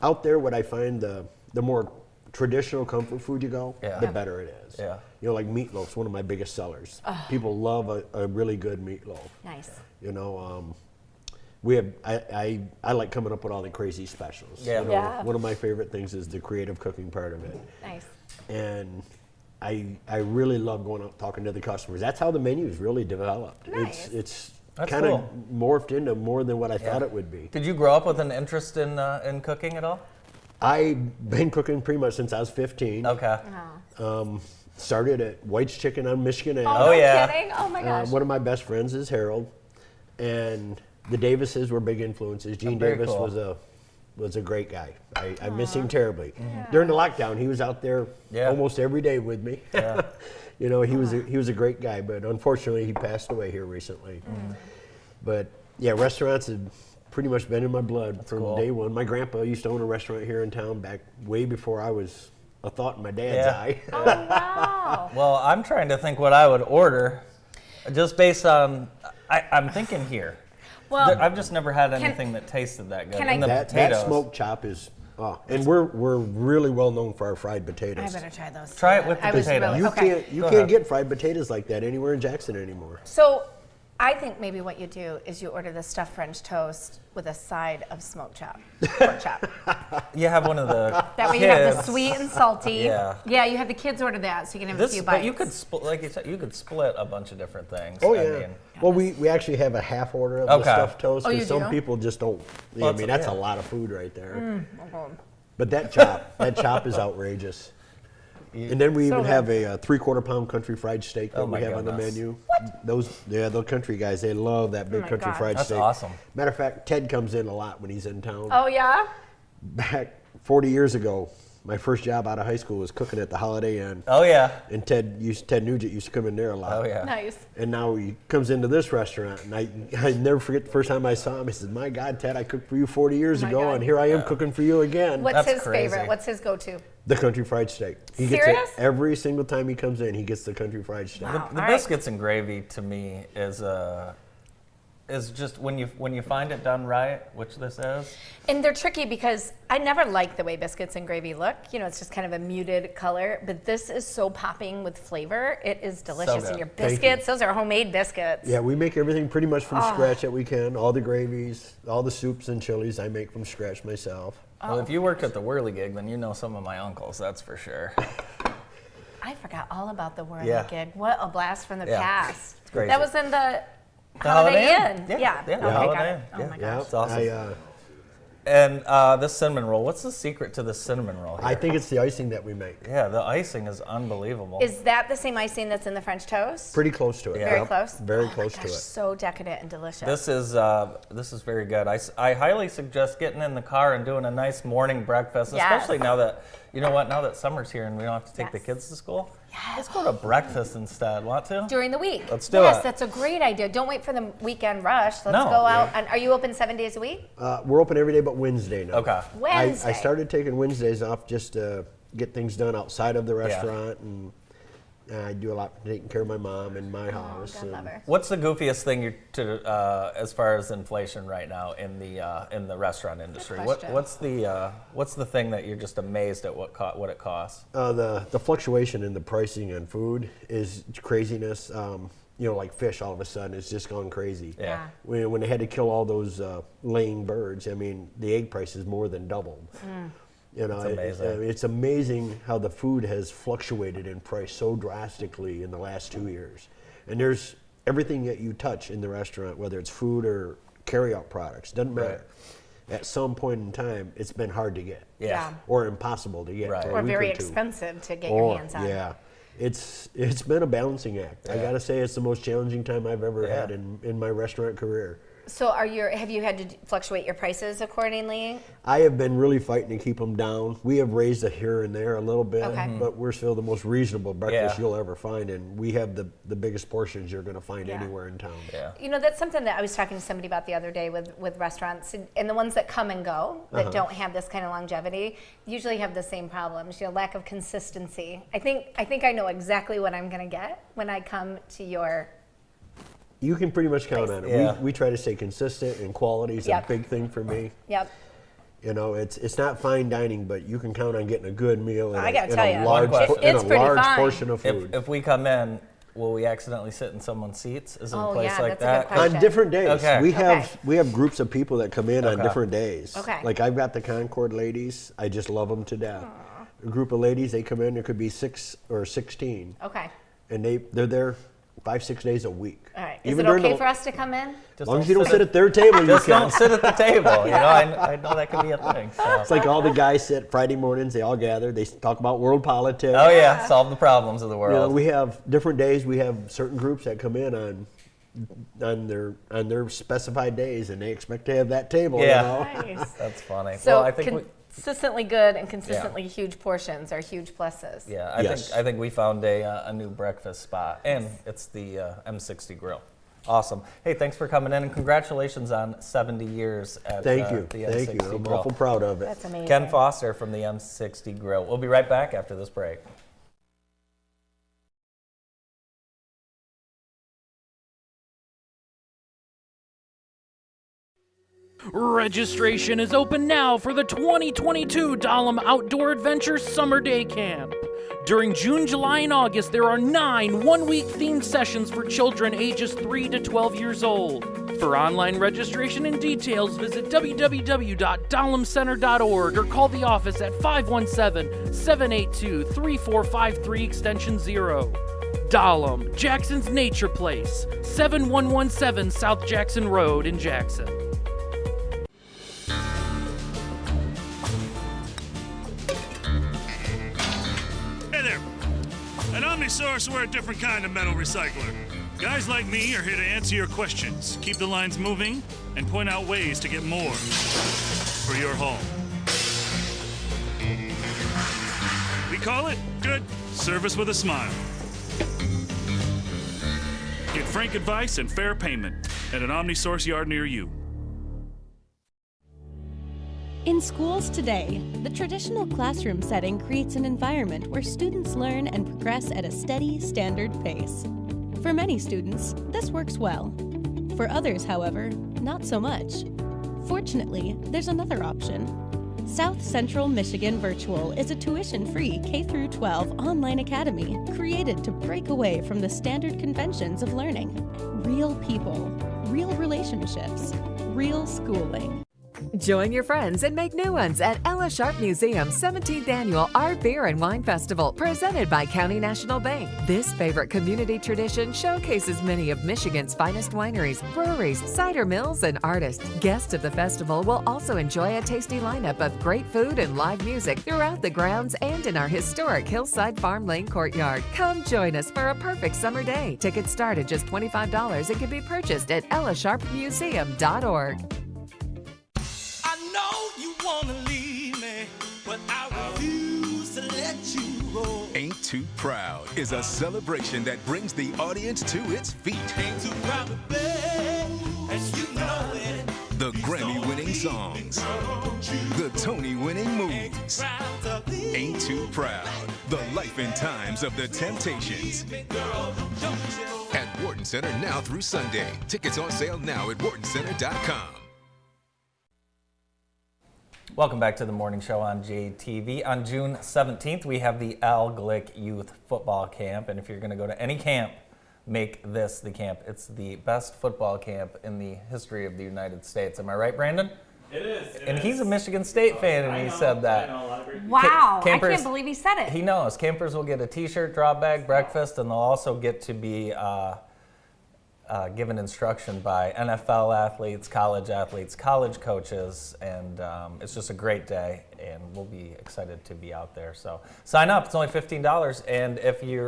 Out there, what I find the more traditional comfort food you go, the better it is. Yeah. Like meatloaf's one of my biggest sellers. People love a really good meatloaf. Nice. We have. I like coming up with all the crazy specials. Yeah. One of my favorite things is the creative cooking part of it. Nice. And I really love going out talking to the customers. That's how the menu's really developed. Nice. It's That's kind of cool. morphed into more than what I thought it would be. Did you grow up with an interest in cooking at all? I've been cooking pretty much since I was 15. Okay. Started at White's Chicken on Michigan Ave. Oh, no kidding? Oh my gosh. One of my best friends is Harold, and the Davises were big influences. Gene very Davis cool. was a great guy. I miss him terribly. During the lockdown, he was out there almost every day with me. Yeah. He was a great guy, but unfortunately he passed away here recently. But yeah, restaurants have pretty much been in my blood from day one. My grandpa used to own a restaurant here in town back way before I was a thought in my dad's eye. Oh, wow. Well, I'm trying to think what I would order, just based on. I'm thinking here. Well, I've just never had anything that tasted that good. Can And the That potatoes. smoked chop is, and we're really well known for our fried potatoes. I better try those. Try it with the I was potato. really- You okay. can't get fried potatoes like that anywhere in Jackson anymore. So I think maybe what you do is you order the stuffed French toast with a side of smoked chop, pork chop. You have one of the That way kids. you have the sweet and salty. Yeah. Yeah, you have the kids order that so you can have a few bites. But you could like you said, you could split a bunch of different things. Oh I yeah. mean, Well, we actually have a half order of Okay. the stuffed toast Oh, you because some do? people just don't. Well, I mean, that's yeah. a lot of food right there. Okay. But that chop is outrageous. And then we even have a 3/4 pound country fried steak that Oh, my we have on the goodness. menu. Those country guys, they love that big my country God. fried That's steak. awesome. Matter of fact, Ted comes in a lot when he's in town. Oh, yeah? Back 40 years ago, my first job out of high school was cooking at the Holiday Inn. Oh yeah. And Ted Nugent used to come in there a lot. Oh yeah. Nice. And now he comes into this restaurant, and I never forget the first time I saw him. He said, "My God, Ted, I cooked for you 40 years My ago, God. and here I am cooking for you again." What's That's his crazy. favorite? What's his go-to? The country fried steak. He gets Serious? it every single time he comes in. He gets the country fried steak. Wow. The All right. biscuits and gravy to me is is just when you find it done right, which this is. And they're tricky because I never like the way biscuits and gravy look. You know, it's just kind of a muted color, but this is so popping with flavor. It is delicious. good. And your Thank you. biscuits, those are homemade biscuits. Yeah, we make everything pretty much from scratch that we can. All the gravies, all the soups and chilies I make from scratch myself. Well, if you worked at the Whirligig, then you know some of my uncles, that's for sure. I forgot all about the Whirly Yeah. Gig. What a blast from the Yeah. past. It's crazy. That was in the The Holiday Inn. Yeah, Okay, Holiday got it. Inn. Oh Yeah. my Yeah, gosh. It's awesome. I, And this cinnamon roll, what's the secret to this cinnamon roll here? I think it's the icing that we make. Yeah, the icing is unbelievable. Is that the same icing that's in the French toast? Pretty close to it. Yeah. Very Yep, close? Very Oh my close gosh, to it. so decadent and delicious. This is very good. I highly suggest getting in the car and doing a nice morning breakfast, Yes. especially now that, you know what, now that summer's here and we don't have to take the Yes. kids to school. Let's go to breakfast instead. Want to? During the week. Let's do Yes, it. that's a great idea. Don't wait for the weekend rush. Let's No. go out. And are you open 7 days a week? We're open every day but Wednesday now. Okay. Wednesday. I started taking Wednesdays off just to get things done outside of the restaurant, and I do a lot taking care of my mom in my house. God and love her. What's the goofiest thing as far as inflation right now in the restaurant industry? question. What's the thing that you're just amazed at what it costs? The fluctuation in the pricing on food is craziness. You know, like fish all of a sudden it's just gone crazy. Yeah. When they had to kill all those laying birds, I mean, the egg price is more than doubled. You know, It's amazing. it's amazing how the food has fluctuated in price so drastically in the last 2 years. And there's everything that you touch in the restaurant, whether it's food or carry-out products, doesn't matter. At some point in time, it's been hard to get. Yeah. Or impossible to get. Right. for a Or week very two. expensive to get your hands on. Yeah. It's been a balancing act. I gotta say it's the most challenging time I've ever Yeah. had in my restaurant career. So have you had to fluctuate your prices accordingly? I have been really fighting to keep them down. We have raised it here and there a little bit, Okay. but we're still the most reasonable breakfast Yeah. you'll ever find, and we have the biggest portions you're gonna find Yeah. anywhere in town. Yeah. You know, that's something that I was talking to somebody about the other day with restaurants, and the ones that come and go, that don't have this kind of longevity, usually have the same problems, you know, lack of consistency. I think I know exactly what I'm gonna get when I come to your. You can pretty much count on it. Yeah. We try to stay consistent, and quality is Yep. a big thing for me. Yep. You know, it's not fine dining, but you can count on getting a good meal and I gotta a tell ya, large, One question. and It's a pretty large fine. portion of food. If we come in, will we accidentally sit in someone's seats? Is it Oh, a place yeah, like that's a that? good question. On different days, Okay. we have groups of people that come in on Okay. different days. Okay. Like I've got the Concord ladies. I just love them to death. A group of ladies, they come in. There could be 6 or 16, Okay. and they're there 5-6 days a week. All right. Is Even it during okay the- for us to come in? As long as you don't sit at their table, you Just can. don't sit at the table. You know, I know that could be a thing. So. It's like all the guys sit Friday mornings. They all gather. They talk about world politics. Oh yeah, solve the problems of the You world. know, we have different days. We have certain groups that come in on their specified days, and they expect to have that table. Yeah. You know? Nice. That's funny. So well, I think consistently good and consistently huge portions are huge pluses. yeah, Yes. I think we found a new breakfast spot, and it's the M60 Grill. Awesome. Hey, thanks for coming in, and congratulations on 70 years at Thank you. the Thank M60 you. I'm Grill. awful proud of it. That's amazing. Ken Foster from the M60 Grill. We'll be right back after this break. Registration is open now for the 2022 Dahlem Outdoor Adventure Summer Day Camp. During June, July, and August, there are 9 one-week themed sessions for children ages 3 to 12 years old. For online registration and details, visit www.dahlemcenter.org or call the office at 517-782-3453 extension 0. Dahlem, Jackson's Nature Place, 7117 South Jackson Road in Jackson. Hey there. At Omnisource, we're a different kind of metal recycler. Guys like me are here to answer your questions, keep the lines moving, and point out ways to get more for your home. We call it good service with a smile. Get frank advice and fair payment at an Omnisource yard near you. In schools today, the traditional classroom setting creates an environment where students learn and progress at a steady, standard pace. For many students, this works well. For others, however, not so much. Fortunately, there's another option. South Central Michigan Virtual is a tuition-free K-12 online academy created to break away from the standard conventions of learning. Real people, real relationships, real schooling. Join your friends and make new ones at Ella Sharp Museum's 17th Annual Art, Beer, and Wine Festival, presented by County National Bank. This favorite community tradition showcases many of Michigan's finest wineries, breweries, cider mills, and artists. Guests of the festival will also enjoy a tasty lineup of great food and live music throughout the grounds and in our historic Hillside Farm Lane courtyard. Come join us for a perfect summer day. Tickets start at just $25 and can be purchased at ellasharpmuseum.org. You wanna leave me, but I refuse to let you go. Ain't Too Proud is a celebration that brings the audience to its feet. Ain't too proud to beg, as you know it. The Grammy-winning songs, the Tony-winning movies. Ain't Too Proud, the life and times of the Temptations. At Wharton Center now through Sunday. Tickets on sale now at whartoncenter.com. Welcome back to the morning show on JTV. On June 17th, we have the Al Glick Youth Football Camp. And if you're going to go to any camp, make this the camp. It's the best football camp in the history of the United States. Am I right, Brandon? It is. And he's a Michigan State fan, and he said that. Wow, Campers, I can't believe he said it. He knows. Campers will get a T-shirt, drop bag, breakfast, and they'll also get to be given instruction by NFL athletes, college coaches, and it's just a great day, and we'll be excited to be out there. So sign up. It's only $15, and if you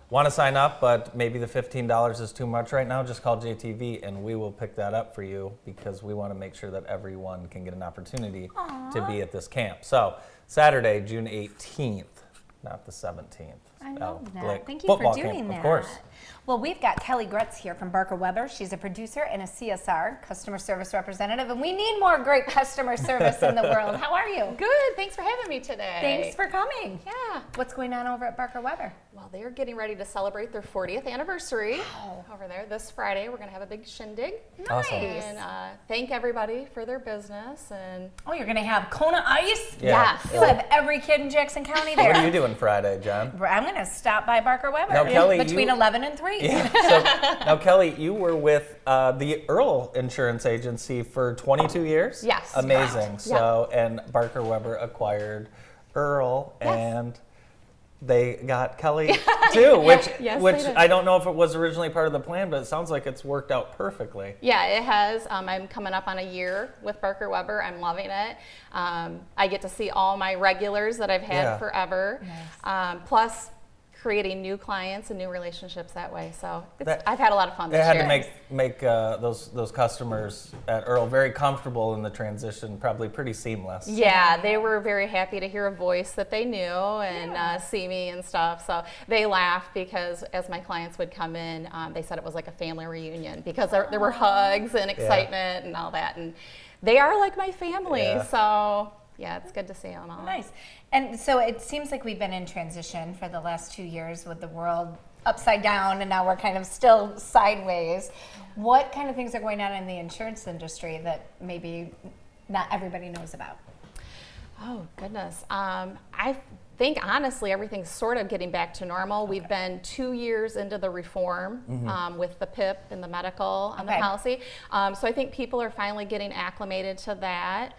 want to sign up, but maybe the $15 is too much right now, just call JTV, and we will pick that up for you because we want to make sure that everyone can get an opportunity to be at this camp. So Saturday, June 18th, not the 17th. I love that. Glick Thank you for doing camp, that. Of course. Well, we've got Kelly Gretz here from Barker Weber. She's a producer and a CSR, customer service representative, and we need more great customer service in the world. How are you? Good. Thanks for having me today. Thanks for coming. Yeah. What's going on over at Barker Weber? Well, they're getting ready to celebrate their 40th anniversary over there this Friday. We're going to have a big shindig. Nice. Awesome. And thank everybody for their business. And oh, you're going to have Kona Ice? Yeah. Yes. You'll have every kid in Jackson County there. What are you doing Friday, John? I'm going to stop by Barker Weber now, Kelly, between 11 and 3. Yeah. So, now, Kelly, you were with the Earl Insurance Agency for 22 years? Yes. Amazing. Correct. So, and Barker Weber acquired Earl, and they got Kelly too, which Yes, which they did. I don't know if it was originally part of the plan, but it sounds like it's worked out perfectly. Yeah, it has. I'm coming up on a year with Barker Weber. I'm loving it. I get to see all my regulars that I've had forever. Nice. Plus creating new clients and new relationships that way. So I've had a lot of fun this year. They had to make those customers at Earl very comfortable in the transition, probably pretty seamless. Yeah, they were very happy to hear a voice that they knew and see me and stuff. So they laughed because as my clients would come in, they said it was like a family reunion because there were hugs and excitement and all that. And they are like my family. Yeah. So yeah, it's good to see them all. Nice. And so it seems like we've been in transition for the last 2 years with the world upside down, and now we're kind of still sideways. What kind of things are going on in the insurance industry that maybe not everybody knows about? Oh, goodness. I think, honestly, everything's sort of getting back to normal. We've been 2 years into the reform with the PIP and the medical on the policy. So I think people are finally getting acclimated to that.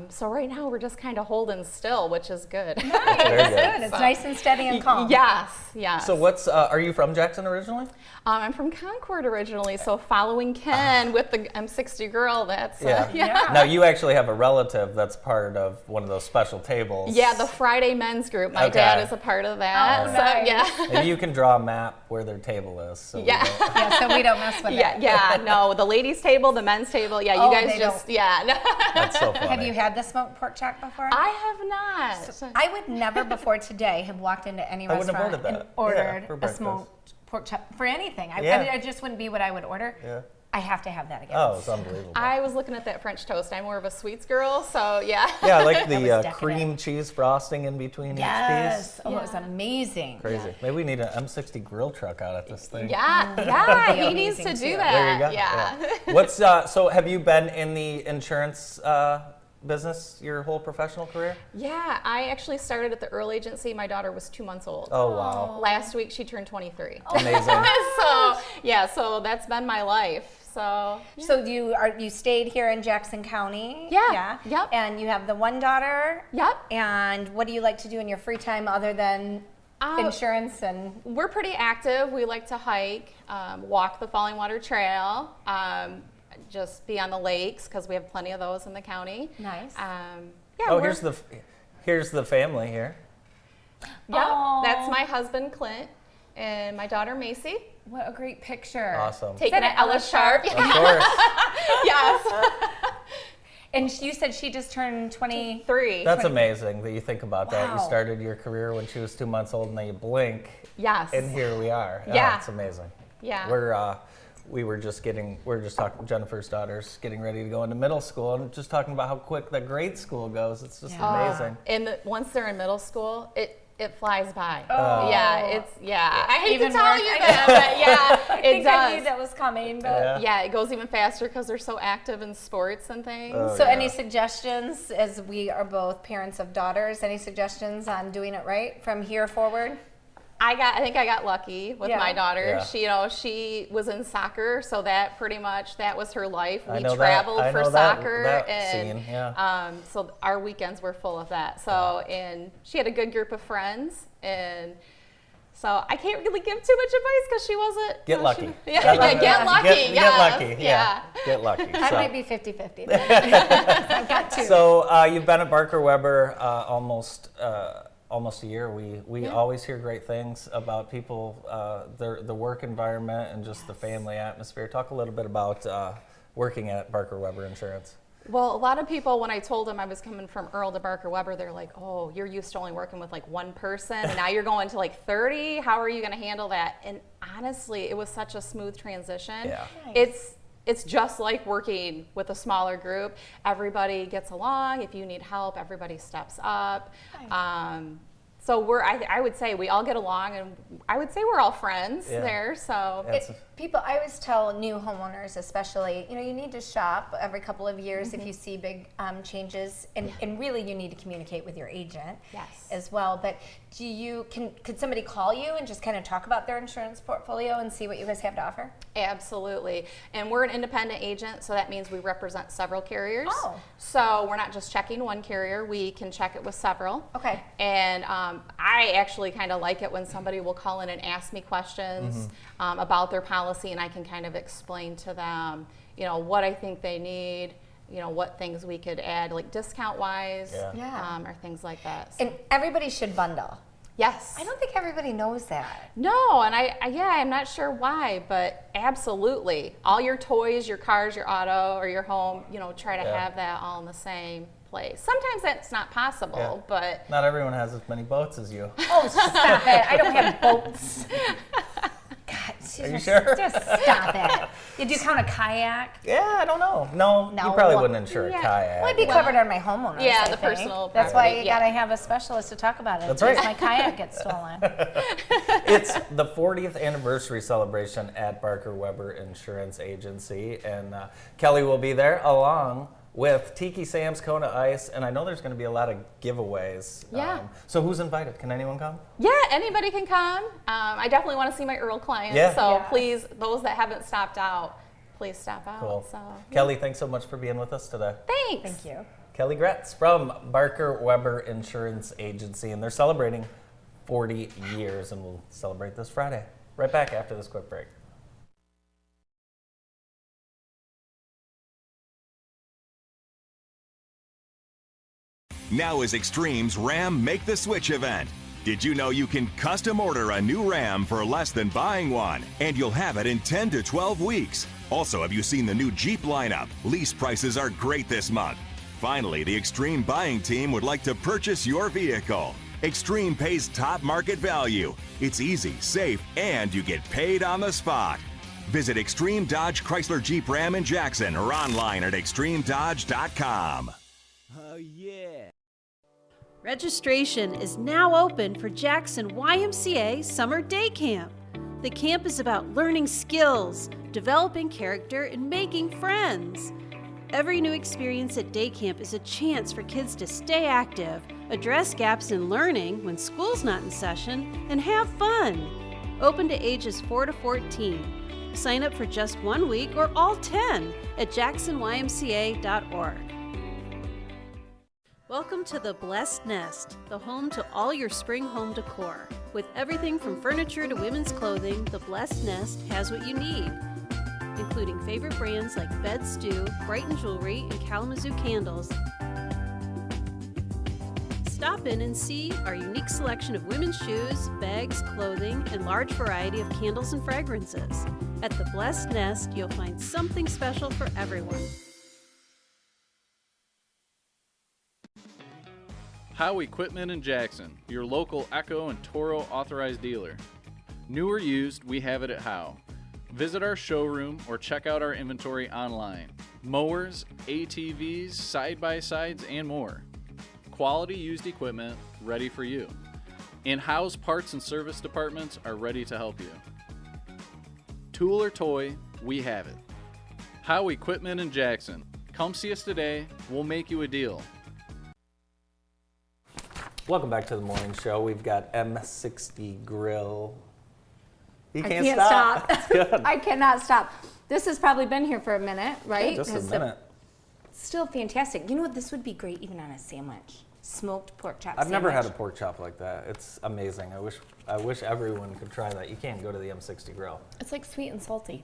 So right now we're just kind of holding still, which is good. Nice. Very good. It's nice and steady and calm. Yes, yes. So what's, are you from Jackson originally? I'm from Concord originally, so following Ken with the M60 girl, that's, Now you actually have a relative that's part of one of those special tables. Yeah, the Friday men's group. My dad is a part of that. Oh, so nice. yeah. Maybe you can draw a map where their table is. So Yeah. So we don't mess with it. Yeah, no, the ladies table, the men's table, you guys just, That's so funny. Have you had the smoked pork chop before? I have not. So I would never before today have walked into any restaurant and ordered a smoked pork chop for anything. I just wouldn't be what I would order. Yeah. I have to have that again. Oh, it's unbelievable. I was looking at that French toast. I'm more of a sweets girl, so yeah. Yeah, I like the cream cheese frosting in between each piece. Yes. Oh, it was amazing. Crazy. Maybe we need an M60 grill truck out at this thing. Yeah, he needs to do that. There you go. Yeah. What's so? Have you been in the insurance business your whole professional career? Yeah, I actually started at the Earl Agency. My daughter was 2 months old. Oh, wow. Last week she turned 23. Amazing. So that's been my life. So you stayed here in Jackson County. Yeah. Yep. And you have the one daughter. Yep. And what do you like to do in your free time other than insurance? And we're pretty active. We like to hike, walk the Falling Water Trail, just be on the lakes because we have plenty of those in the county. Nice. Here's the family here. Yep. That's my husband Clint and my daughter Macy. What a great picture. Awesome. Taken at Ella Sharp. Of course. Yes. And you said she just turned 23. That's amazing that you think about that. You Wow. started your career when she was 2 months old, and then you blink. Yes. And here we are. Yeah. It's amazing. Yeah. We're just talking, Jennifer's daughter's getting ready to go into middle school, and just talking about how quick that grade school goes. It's just amazing. And once they're in middle school, it flies by. Oh. Yeah, I hate Even to tell worse. you that, but yeah, I it think does. I knew that was coming, but Yeah, it goes even faster because they're so active in sports and things. So any suggestions, as we are both parents of daughters, any suggestions on doing it right from here forward? I think I got lucky with my daughter. Yeah. She was in soccer, so that pretty much that was her life. We know traveled that. I for know soccer, that and scene, yeah. so our weekends were full of that. So and she had a good group of friends, and so I can't really give too much advice because she wasn't. Get lucky. Get lucky. Get lucky. Yeah. Get lucky. That So- might be 50-50. I've got two. So you've been at Barker Weber almost a year. We always hear great things about people, the work environment, and just the family atmosphere. Talk a little bit about working at Barker Weber Insurance. Well, a lot of people, when I told them I was coming from Earl to Barker Weber, they're like, "Oh, you're used to only working with like one person, and now you're going to like 30. How are you going to handle that?" And honestly, it was such a smooth transition. Yeah. It's just like working with a smaller group. Everybody gets along. If you need help, everybody steps up. So I would say we all get along, and I would say we're all friends there. So people, I always tell new homeowners, especially, you need to shop every couple of years if you see big changes, and really you need to communicate with your agent as well. But could somebody call you and just kind of talk about their insurance portfolio and see what you guys have to offer? Absolutely. And we're an independent agent, so that means we represent several carriers. Oh. So we're not just checking one carrier, we can check it with several. Okay. And I actually kind of like it when somebody will call in and ask me questions about their policy, and I can kind of explain to them, what I think they need, what things we could add, like discount-wise, or things like that. So. And everybody should bundle. Yes. I don't think everybody knows that. No, and I'm not sure why, but absolutely. All your toys, your cars, your auto, or your home, try to have that all in the same place. Sometimes that's not possible, but... Not everyone has as many boats as you. Oh, stop it. I don't have boats. God, Are you sure? Just stop it. Did you count a kayak? Yeah, I don't know. No, you probably wouldn't insure a kayak. Well, it'd be covered on my homeowners. Yeah, I the think. personal That's why property, you gotta have a specialist to talk about it. That's in case right. My kayak gets stolen. It's the 40th anniversary celebration at Barker Weber Insurance Agency, and Kelly will be there along with Tiki Sam's, Kona Ice, and I know there's going to be a lot of giveaways. Yeah. So who's invited? Can anyone come? Yeah, anybody can come. I definitely want to see my Earl clients, so please, those that haven't stopped out, please stop out. Cool. So, Kelly, thanks so much for being with us today. Thanks. Thank you. Kelly Gretz from Barker Weber Insurance Agency, and they're celebrating 40 years, and we'll celebrate this Friday. Right back after this quick break. Now is Extreme's Ram Make the Switch event. Did you know you can custom order a new Ram for less than buying one, and you'll have it in 10 to 12 weeks? Also, have you seen the new Jeep lineup? Lease prices are great this month. Finally, the Extreme buying team would like to purchase your vehicle. Extreme pays top market value. It's easy, safe, and you get paid on the spot. Visit Extreme Dodge Chrysler Jeep Ram in Jackson or online at extremedodge.com. Oh, yeah. Registration is now open for Jackson YMCA Summer Day Camp. The camp is about learning skills, developing character, and making friends. Every new experience at day camp is a chance for kids to stay active, address gaps in learning when school's not in session, and have fun. Open to ages 4 to 14. Sign up for just 1 week or all 10 at jacksonymca.org. Welcome to the Blessed Nest, the home to all your spring home decor. With everything from furniture to women's clothing, the Blessed Nest has what you need, including favorite brands like Bed Stew, Brighton Jewelry, and Kalamazoo Candles. Stop in and see our unique selection of women's shoes, bags, clothing, and large variety of candles and fragrances. At the Blessed Nest, you'll find something special for everyone. Howe Equipment in Jackson, your local Echo and Toro authorized dealer. New or used, we have it at Howe. Visit our showroom or check out our inventory online. Mowers, ATVs, side-by-sides, and more. Quality used equipment ready for you. And Howe's parts and service departments are ready to help you. Tool or toy, we have it. Howe Equipment in Jackson. Come see us today, we'll make you a deal. Welcome back to the morning show. We've got M60 Grill. You I can't can't stop. stop. Good. I cannot stop. This has probably been here for a minute, right? Yeah, just a minute. Still fantastic. You know what? This would be great even on a sandwich. Smoked pork chop I've sandwich. never had a pork chop like that. It's amazing. I wish everyone could try that. You can't go to the M60 Grill. It's like sweet and salty.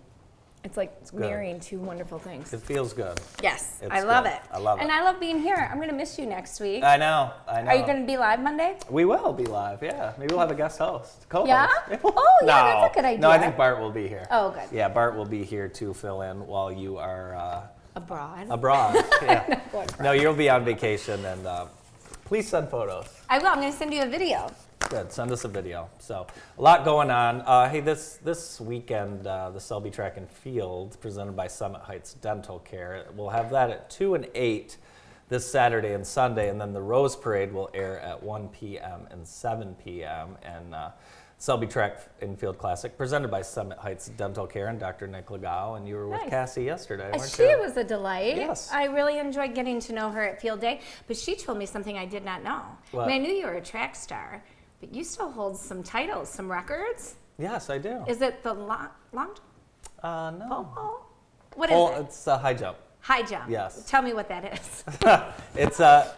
It's like marrying two wonderful things. It feels good. Yes, It's I love good. it. I love it. And I love being here. I'm going to miss you next week. I know. Are you going to be live Monday? We will be live, yeah. Maybe we'll have a guest host. Co-host. Yeah? Oh, yeah, that's a good idea. No, I think Bart will be here. Oh, good. Yeah, Bart will be here to fill in while you are... abroad. Abroad, yeah. No, you'll be on vacation, and please send photos. I will. I'm going to send you a video. Good. Send us a video. So a lot going on. Hey, this weekend, the Selby Track and Field, presented by Summit Heights Dental Care. We'll have that at 2 and 8 this Saturday and Sunday, and then the Rose Parade will air at 1 p.m. and 7 p.m. And Selby Track and Field Classic, presented by Summit Heights Dental Care and Dr. Nick Legao. And you were with Cassie yesterday, weren't She you? was a delight. Yes. I really enjoyed getting to know her at Field Day, but she told me something I did not know. What? I mean, I knew you were a track star, but you still hold some titles, some records. Yes, I do. Is it the long jump? No. Pole? What is it? It's a high jump. High jump. Yes. Tell me what that is.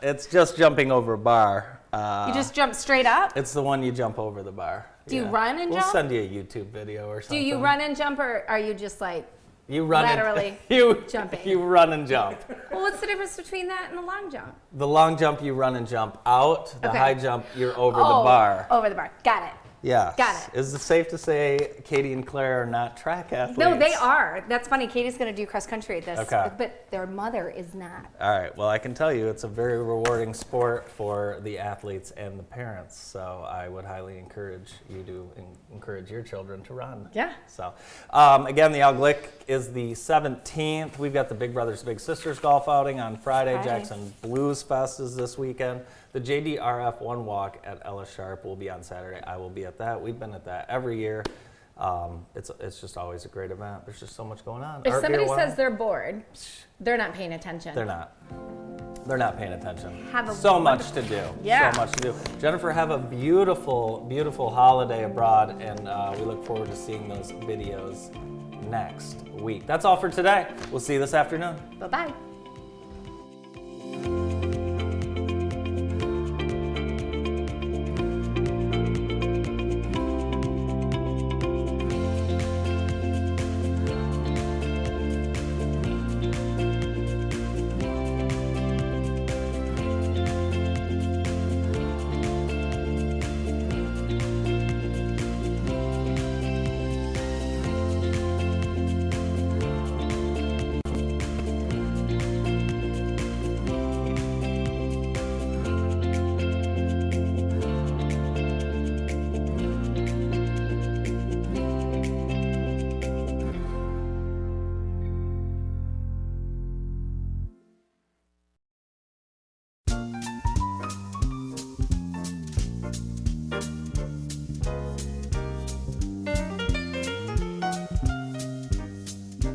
It's just jumping over a bar. You just jump straight up? It's the one you jump over the bar. Do you run and we'll jump? We'll send you a YouTube video or something. Do you run and jump, or are you just like you run laterally and, jumping? You run and jump. Well, what's the difference between that and the long jump? The long jump, you run and jump out. The Okay. high jump, you're over the bar. Over the bar. Got it. Yes. Got it. Is it safe to say Katie and Claire are not track athletes? No, they are. That's funny. Katie's going to do cross country at this, Okay. but their mother is not. All right. Well, I can tell you it's a very rewarding sport for the athletes and the parents. So I would highly encourage you to encourage your children to run. Yeah. So again, the Alglick is the 17th. We've got the Big Brothers Big Sisters golf outing on Friday. Jackson Blues Fest is this weekend. The JDRF One Walk at Ella Sharp will be on Saturday. I will be at that. We've been at that every year. It's just always a great event. There's just so much going on. If Art somebody beer, says wine. they're bored, they're not paying attention. They're not. They're not paying attention. Have a so much to do. Yeah. So much to do. Jennifer, have a beautiful, beautiful holiday abroad, and we look forward to seeing those videos next week. That's all for today. We'll see you this afternoon. Bye-bye.